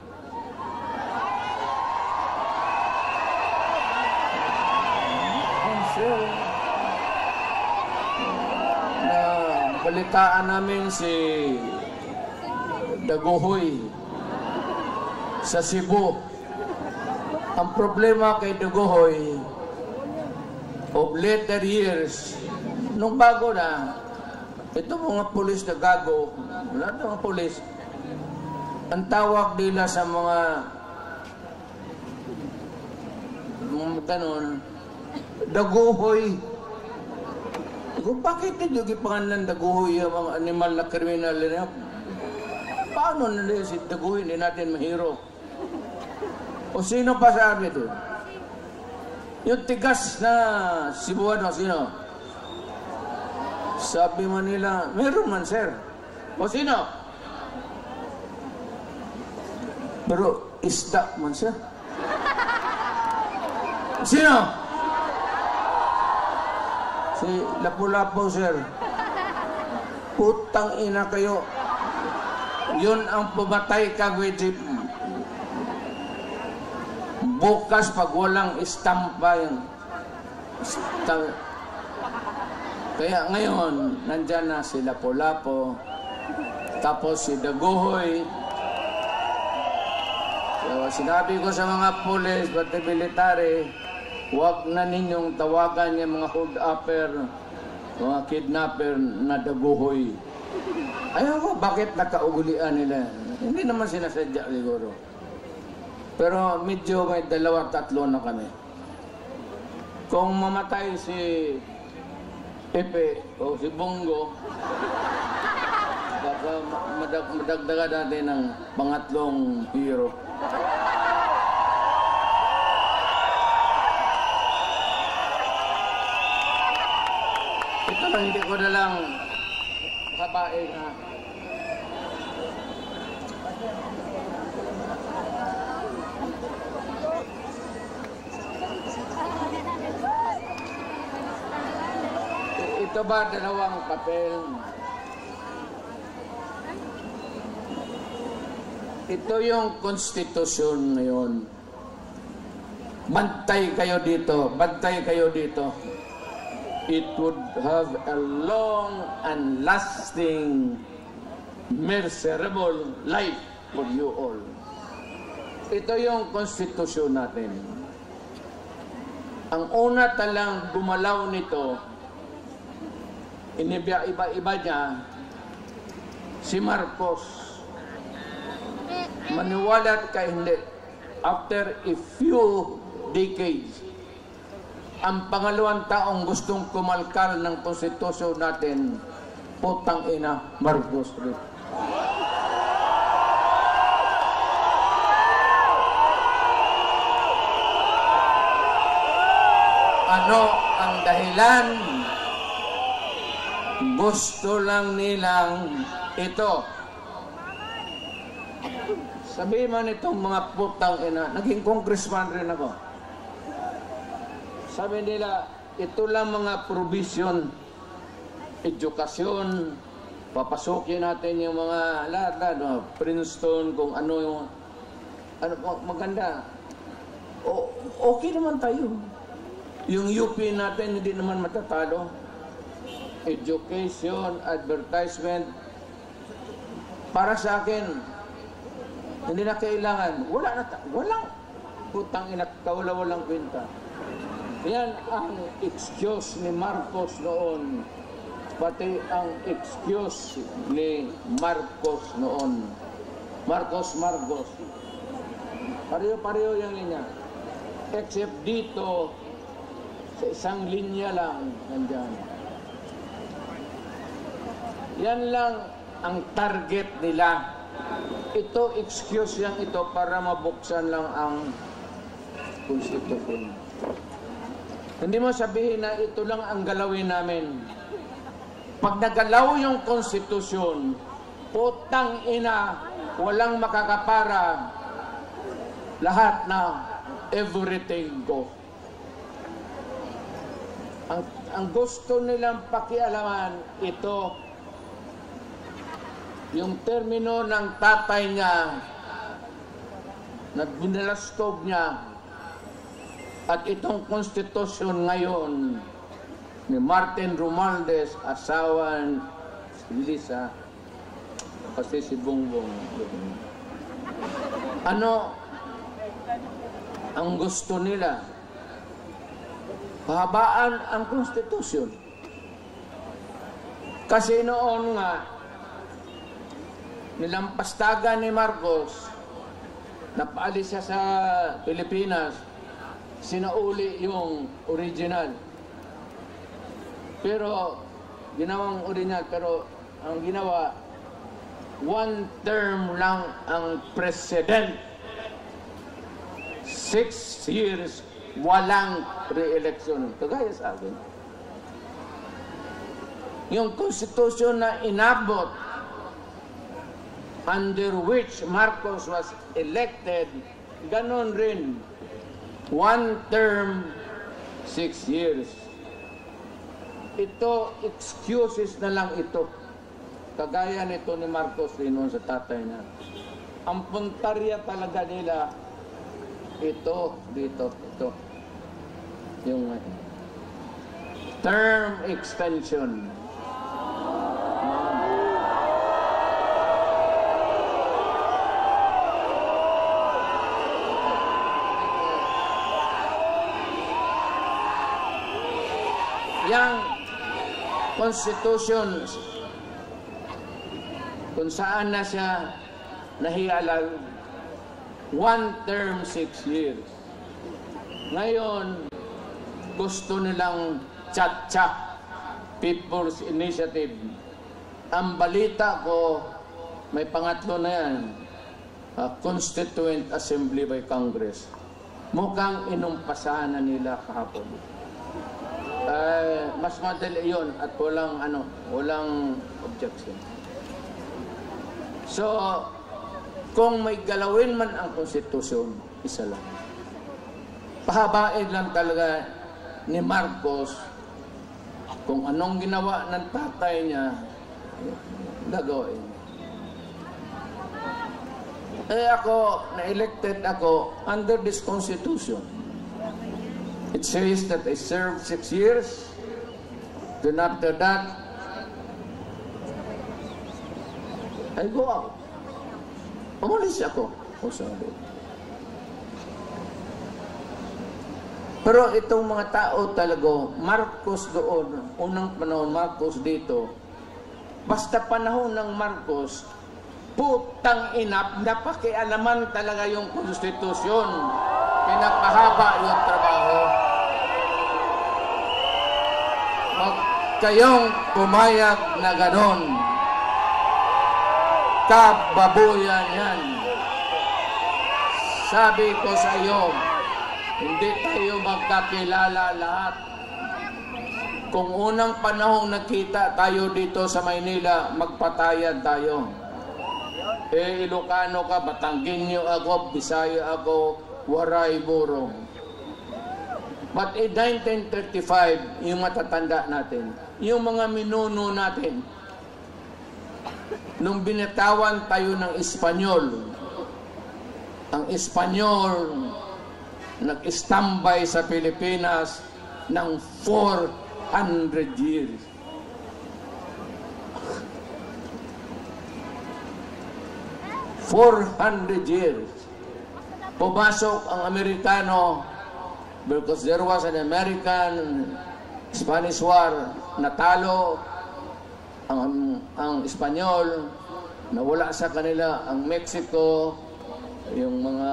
Na balitaan namin si Daguhoy sa Cebu. Ang problema kay Daguhoy of later years, nung bago na, ito mga pulis na gago, lahat ng mga pulis, ang tawag nila sa mga ganon, Daguhoy. Kung bakit nyo gipangalan Daguhoy ang mga animal na kriminal na? Paano nila si Daguhoy hindi natin mahiro? O sino pa sabi ito? Yung tigas na Cebuano, sino? Sabi man nila, meron man sir. O sino? Pero isda man sir. Sino? Si Lapu-Lapu, sir. Putang ina kayo. Yun ang pumatay ka, Gwejip. Bukas pag walang istampa yun. Kaya ngayon, nandyan na si Lapu-Lapu. Tapos si Daguhoy. So, sinabi ko sa mga pulis, pati military, huwag na ninyong tawagan yung mga hold-upper, mga kidnapper na Daguhoy. Ayaw ko, bakit nakaugulian nila? Hindi naman sinasadya siguro. Pero medyo may 2-3 na kami. Kung mamatay si Pepe o si Bongo, baka madagdagan natin ng pangatlong hero. Ito lang, hindi ko na lang kabain ha. Ito ba dalawang papel? Ito yung konstitusyon ngayon. Bantay kayo dito. Bantay kayo dito. It would have a long and lasting, miserable life for you all. Ito yung konstitusyon natin. Ang una talang gumalaw nito, iba-iba niya, si Marcos. Maniwala ka hindi. After a few decades, ang pangalawang taong gustong kumalkal ng konstitusyon natin, putang ina, Marcos. ano ang dahilan. Gusto lang nilang ito. Sabi man itong mga putang ina, naging congressman rin ako. Sabi nila, ito lang mga provision, edukasyon, papasukin natin yung mga lahat, Princeton, kung ano yung, maganda. Okay naman tayo. Yung UP natin, hindi naman matatalo. Education, advertisement, para sa akin, hindi na kailangan. Walang putang ina, walang kwenta. Yan ang excuse ni Marcos noon. Pati ang excuse ni Marcos noon. Marcos. Pareho yung linya. Except dito, sa isang linya lang, nandyan. Yan lang ang target nila. Ito, excuse yan ito para mabuksan lang ang konstitusyon. Hindi mo sabihin na ito lang ang galawin namin. Pag nagalaw yung konstitusyon, putang ina, walang makakapara. Lahat na everything go. Ang gusto nilang pakialaman, ito, yung termino ng tatay niya na binalastog niya at itong konstitusyon ngayon ni Martin Romualdez, asawa ni Lisa, kasi si Bongbong. Ano ang gusto nila? Pahabaan ang konstitusyon. Kasi noon nga, nilampastagan ni Marcos, napaalis siya sa Pilipinas, sinauli yung original. Pero, ginawang original, pero ang ginawa, one term lang ang president. 6 years, walang re-election. Kagaya sa akin. Yung konstitusyon na inabot, under which Marcos was elected, ganon rin. One term, 6 years. Ito, excuses na lang ito. Kagaya nito ni Marcos rin sa tatay na. Ang puntarya talaga nila, ito, dito, ito. Yung term extension. Yang Constitution kung saan na siya nahialal, one term, 6 years. Ngayon, gusto nilang tsa-tsa, People's Initiative. Ang balita ko, may pangatlo na yan, Constituent Assembly by Congress. Mukhang inumpasahan na nila kahapon. Mas madali yun at walang objection. So, kung may galawin man ang konstitusyon, isa lang. Pahabain lang talaga ni Marcos kung anong ginawa ng tatay niya, gagawin. Ako, na-elected ako under this constitution. It says that I served 6 years. Then after that, I go out. Umalis ako. O sabi. Pero itong mga tao talaga, Marcos doon, unang panahon, Marcos dito, basta panahon ng Marcos, putang ina, napakialaman talaga yung konstitusyon. Pinapahaba yung trabaho. Huwag kayong pumayag na ganon. Kababuyan yan. Sabi ko sa iyo, Hindi tayo magkakilala lahat. Kung unang panahong nakita tayo dito sa Maynila, magpatayan tayo. Ilocano ka, Batanggenyo ako, Bisaya ako, Waray, Burong. But in 1935, yung matatanda natin, yung mga minuno natin, nung binatawan tayo ng Espanyol, ang Espanyol nag-istambay sa Pilipinas ng 400 years. Pumasok ang Amerikano because there was an American-Spanish War. Natalo ang Espanyol, nawala sa kanila ang Mexico, yung mga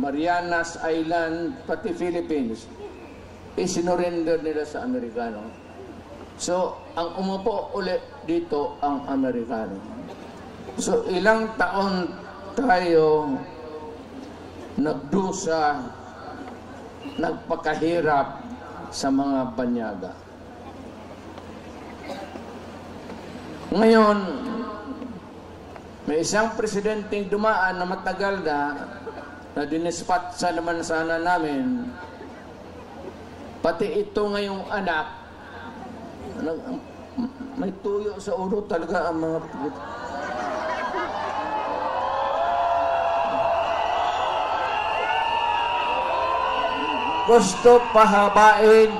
Marianas Island, pati Philippines, isinurrender nila sa Amerikano. So, ang umupo ulit dito ang Amerikano. So, ilang taon tayo nagdusa, nagpakahirap sa mga banyaga. Ngayon, may isang presidenteng dumaan na matagal na dinispat sa naman sana namin. Pati ito ngayong anak, may tuyo sa ulo talaga ang mga... Gusto pahabain.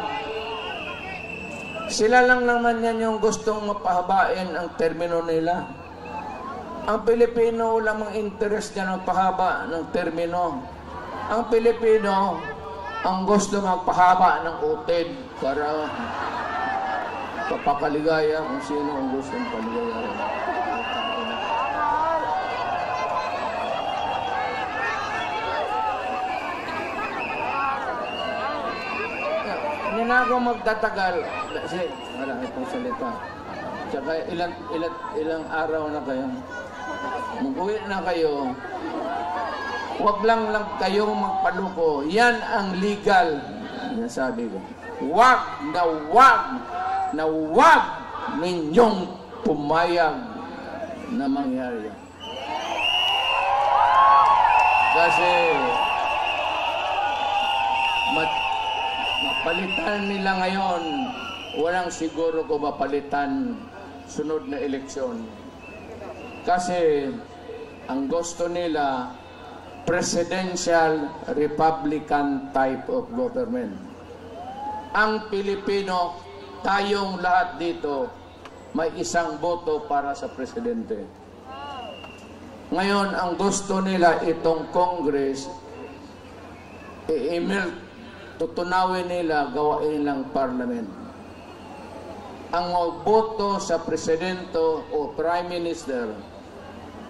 Sila lang naman yan yung gustong mapahabain ang termino nila. Ang Pilipino, lamang interest niya ng pahaba ng termino. Ang Pilipino, ang gusto magpahaba ng utid para papakaligaya kung sino ang gusto ng paligaya. Hindi na ako magtatagal. Kasi, marami pong salita. Tsaka ilang araw na kayo. Mag-uwi na kayo. Huwag lang kayong magpaluko. Yan ang legal. Nasabi ko. Huwag ninyong pumayag na mangyari yan. Kasi mapalitan nila ngayon, walang siguro ko mapalitan sunod na eleksyon. Kasi ang gusto nila, presidential Republican type of government. Ang Pilipino, tayong lahat dito, may isang boto para sa presidente. Ngayon, ang gusto nila itong Congress, tutunawin nila, gawain lang parliament. Ang magboto sa presidente o prime minister,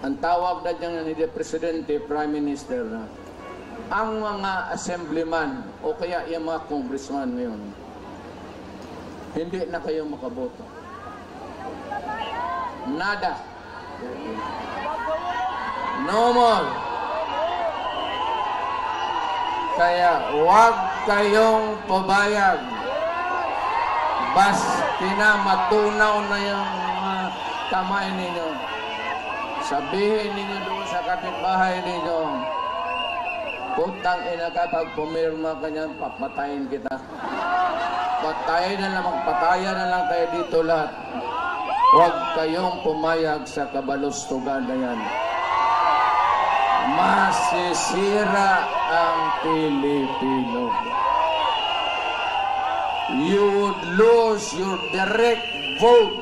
ang tawag na dyan hindi presidente, prime minister na, ang mga assemblyman o kaya yung mga congressman ngayon, hindi na kayo makaboto. Nada. No more. Kaya huwag kayong pabayag. Bas matunaw na yung mga kamay ninyo. Sabihin ninyo doon sa kapitbahay ninyo, putang ina ka, pag pumirma ka niyan, papatayin kita. Patayin na lang, magpatayan na lang tayo dito lahat. Huwag kayong pumayag sa kabalustugan na yan. Masisira ang Pilipino. You would lose your direct vote.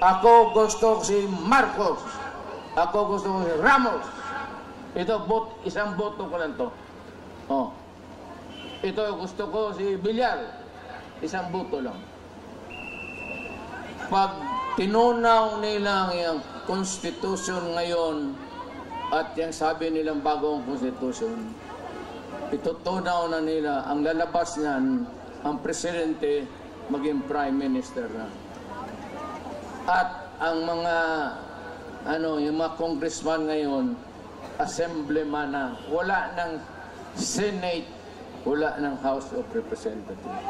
Ako gusto si Marcos. Ako gusto si Ramos. Ito, isang boto ko lang to. Oh. Ito, gusto ko si Villar. Isang boto lang. Pag tinunaw nila yung constitution ngayon at yung sabi nilang bagong constitution, itutunaw na nila ang lalabas niyan, ang presidente maging prime minister na. At ang mga yung mga congressman ngayon, assemblyman na, wala ng Senate wala ng House of Representatives.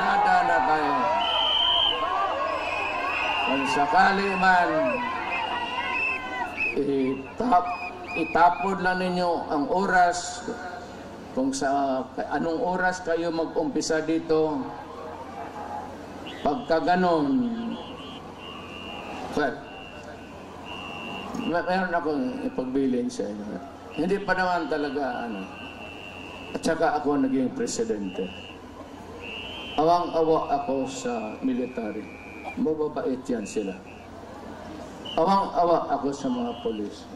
Nada na tayo. Kung sakali man, itapod lang ninyo ang oras. Kung sa anong oras kayo mag-umpisa dito, pagka ganon, well, mayroon akong ipagbilin sa inyo. Hindi pa naman talaga, at saka ako naging presidente. Awang-awa ako sa military. Mababait yan sila. Awang-awa ako sa mga polis.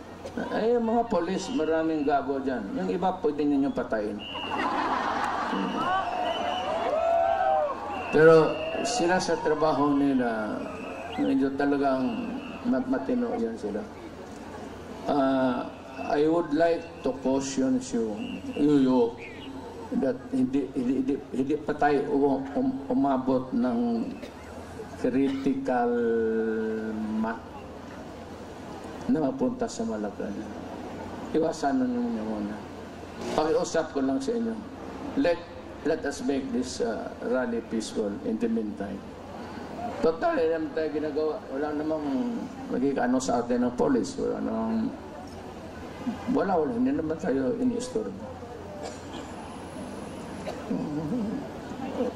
Ay, mga polis, maraming gago dyan. Yung iba, pwede ninyo patayin. Pero sila sa trabaho nila, medyo talagang matino yan sila. I would like to caution you that hindi pa tayo umabot ng critical na mapunta sa Malacanang. Iwasan na ninyo muna. Pakiusap ko lang sa inyo. Let us make this rally peaceful in the meantime. Total, hindi naman tayo ginagawa. Wala namang magigano sa atin ng police. Wala namang... Wala. Hindi naman tayo ini-istorbo.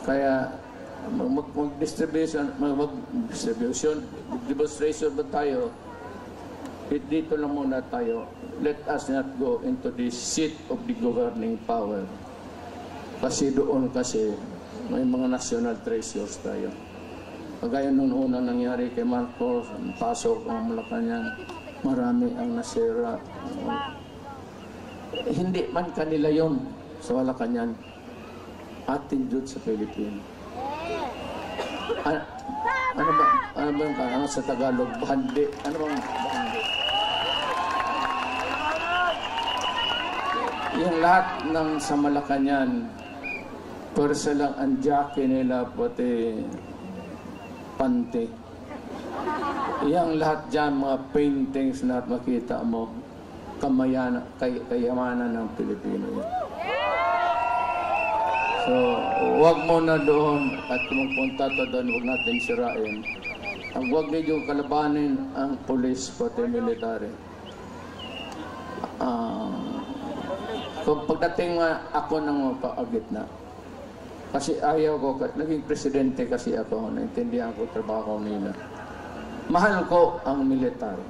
Kaya, demonstration ba tayo? Dito lang muna tayo. Let us not go into the seat of the governing power. Kasi doon may mga national treasures tayo. Kagaya nung una nangyari kay Marcos, pasok ang Malacanang, marami ang nasira. Hindi man kanila yon sa Malacanang. Atin dyan sa Pilipinas. Ano ba sa Tagalog? Bahandi. Ano bang bahandi? Yung lahat ng sa Malacanang, pwersa lang ang jacke nila, pati pante. Yang lahat dyan, mga paintings, lahat makita mo, kayamanan ng Pilipino yan. So, huwag mo na doon at kung magpunta to doon, huwag natin sirain. Ang huwag ninyo kalabanin ang polis pati military. Kung pagdating ako nang paagitna, kasi ayaw ko, naging presidente kasi ako, naintindihan ko trabaho nila. Mahal ko ang military.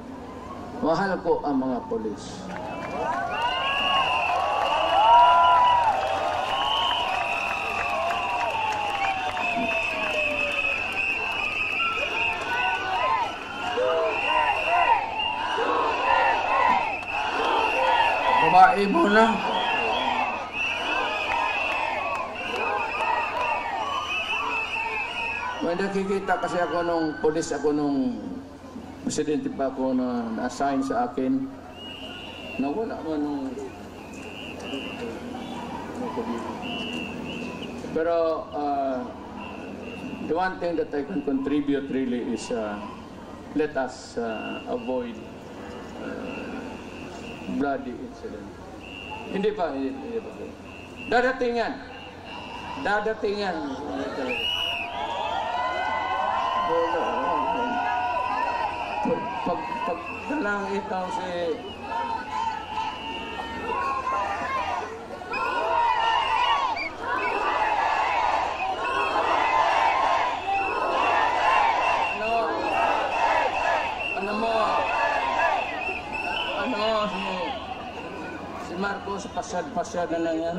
Mahal ko ang mga polis. Babae muna. May nakikita kasi ako nung polis ako nung presidente pa ako na na-assign sa akin. Nawala man nung... Pero the one thing that I can contribute really is let us avoid bloody incident. Hindi pa. Dadating yan. Pag dalang ikaw si... Si Marcos, pasyad na lang yan.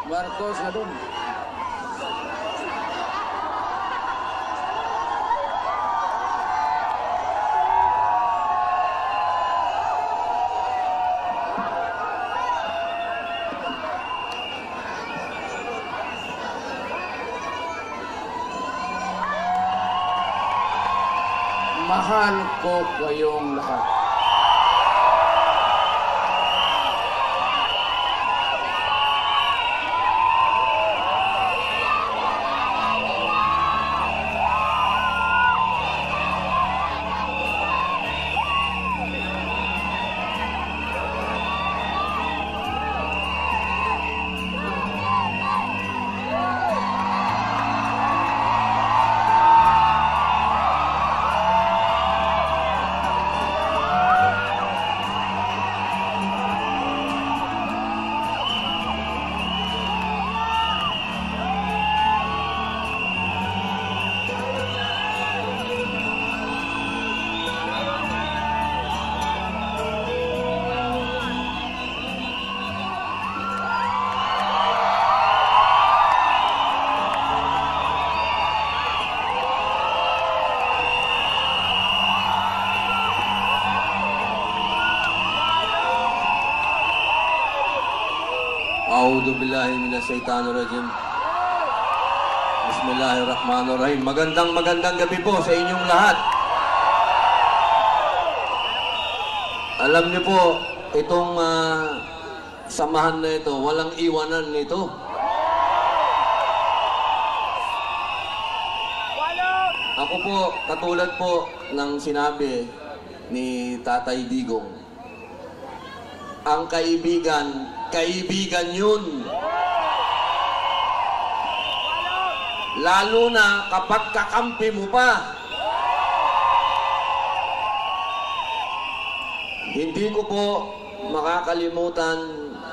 Marcos na doon. mahal ko kayong lahat. A'udhu billahi minasyaitanirrajim. Bismillahirrahmanirrahim. Magandang gabi po sa inyong lahat. Alam niyo po, itong samahan na ito, walang iwanan nito. Ako po, katulad po ng sinabi ni Tatay Digong, ang kaibigan, kaibigan yun. Lalo na kapag kakampi mo pa. Hindi ko po makakalimutan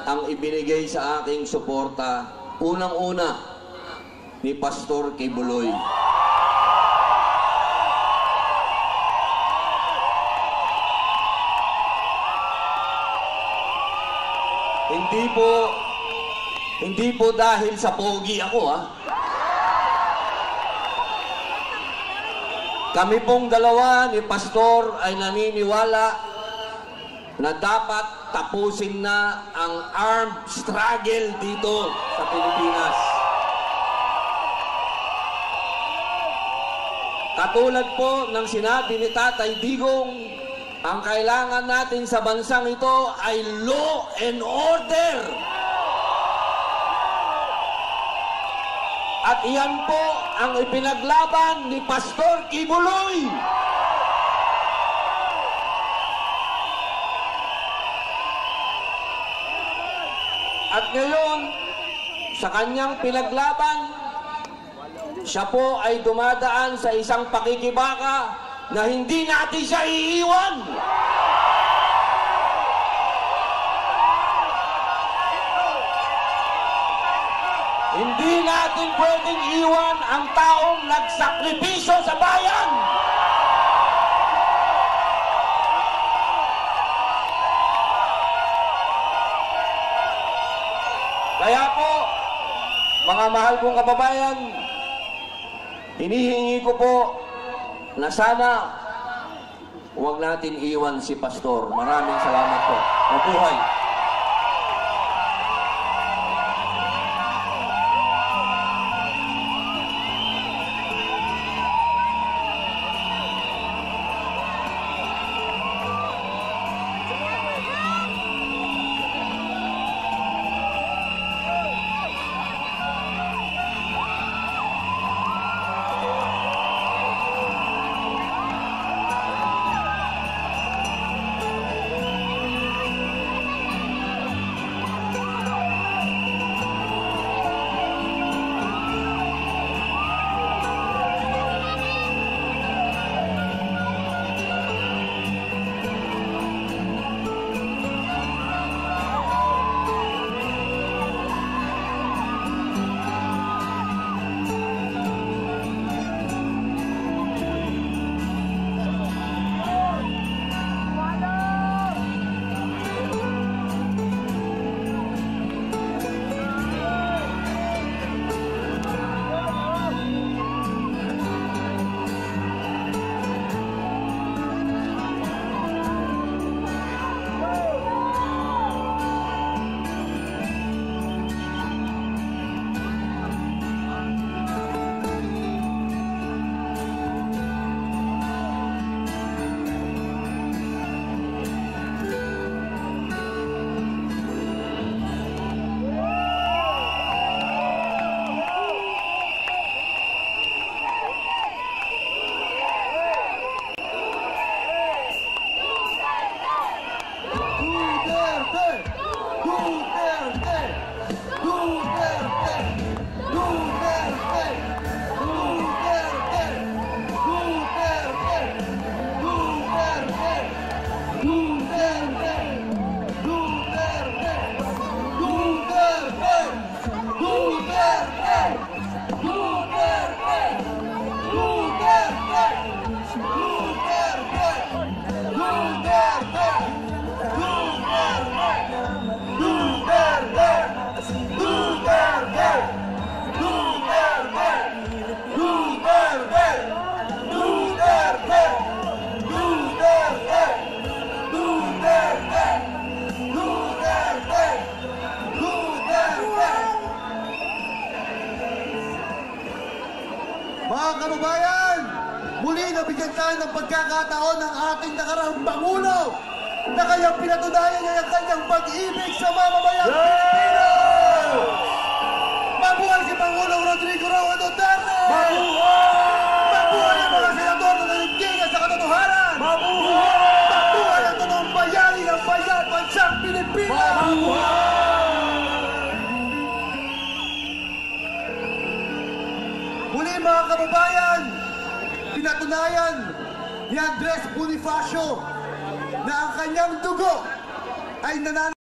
ang ibinigay sa aking suporta, unang-una, ni Pastor Kibuloy. Hindi po dahil sa pogi ako, ha. Kami pong dalawa ni Pastor ay naniniwala na dapat tapusin na ang armed struggle dito sa Pilipinas. Katulad po ng sinabi ni Tatay Digong, ang kailangan natin sa bansang ito ay law and order. At iyan po ang ipinaglaban ni Pastor Kibuloy. At ngayon, sa kanyang pinaglaban, siya po ay dumadaan sa isang pakikibaka na hindi natin siya iiwan. Hindi natin pwedeng iwan ang taong nagsakripisyo sa bayan. Kaya po, mga mahal kong kababayan, hinihingi ko po na sana huwag natin iwan si Pastor. Maraming salamat po. Mabuhay! pagkakataon ng ating nakaraang Pangulo na kayang pinatunayan niya ang kanyang pag-ibig sa mamamayang Pilipino! Mabuhay si Pangulong Rodrigo Roa Duterte! Mabuhay ang mga senador na nanindigan sa katotohanan! Mabuhay ang totoong bayani ng bayan bansang Pilipinas! Muli mga kababayan, pinatunayan ni Andres Bonifacio na ang kanyang dugo ay nananatili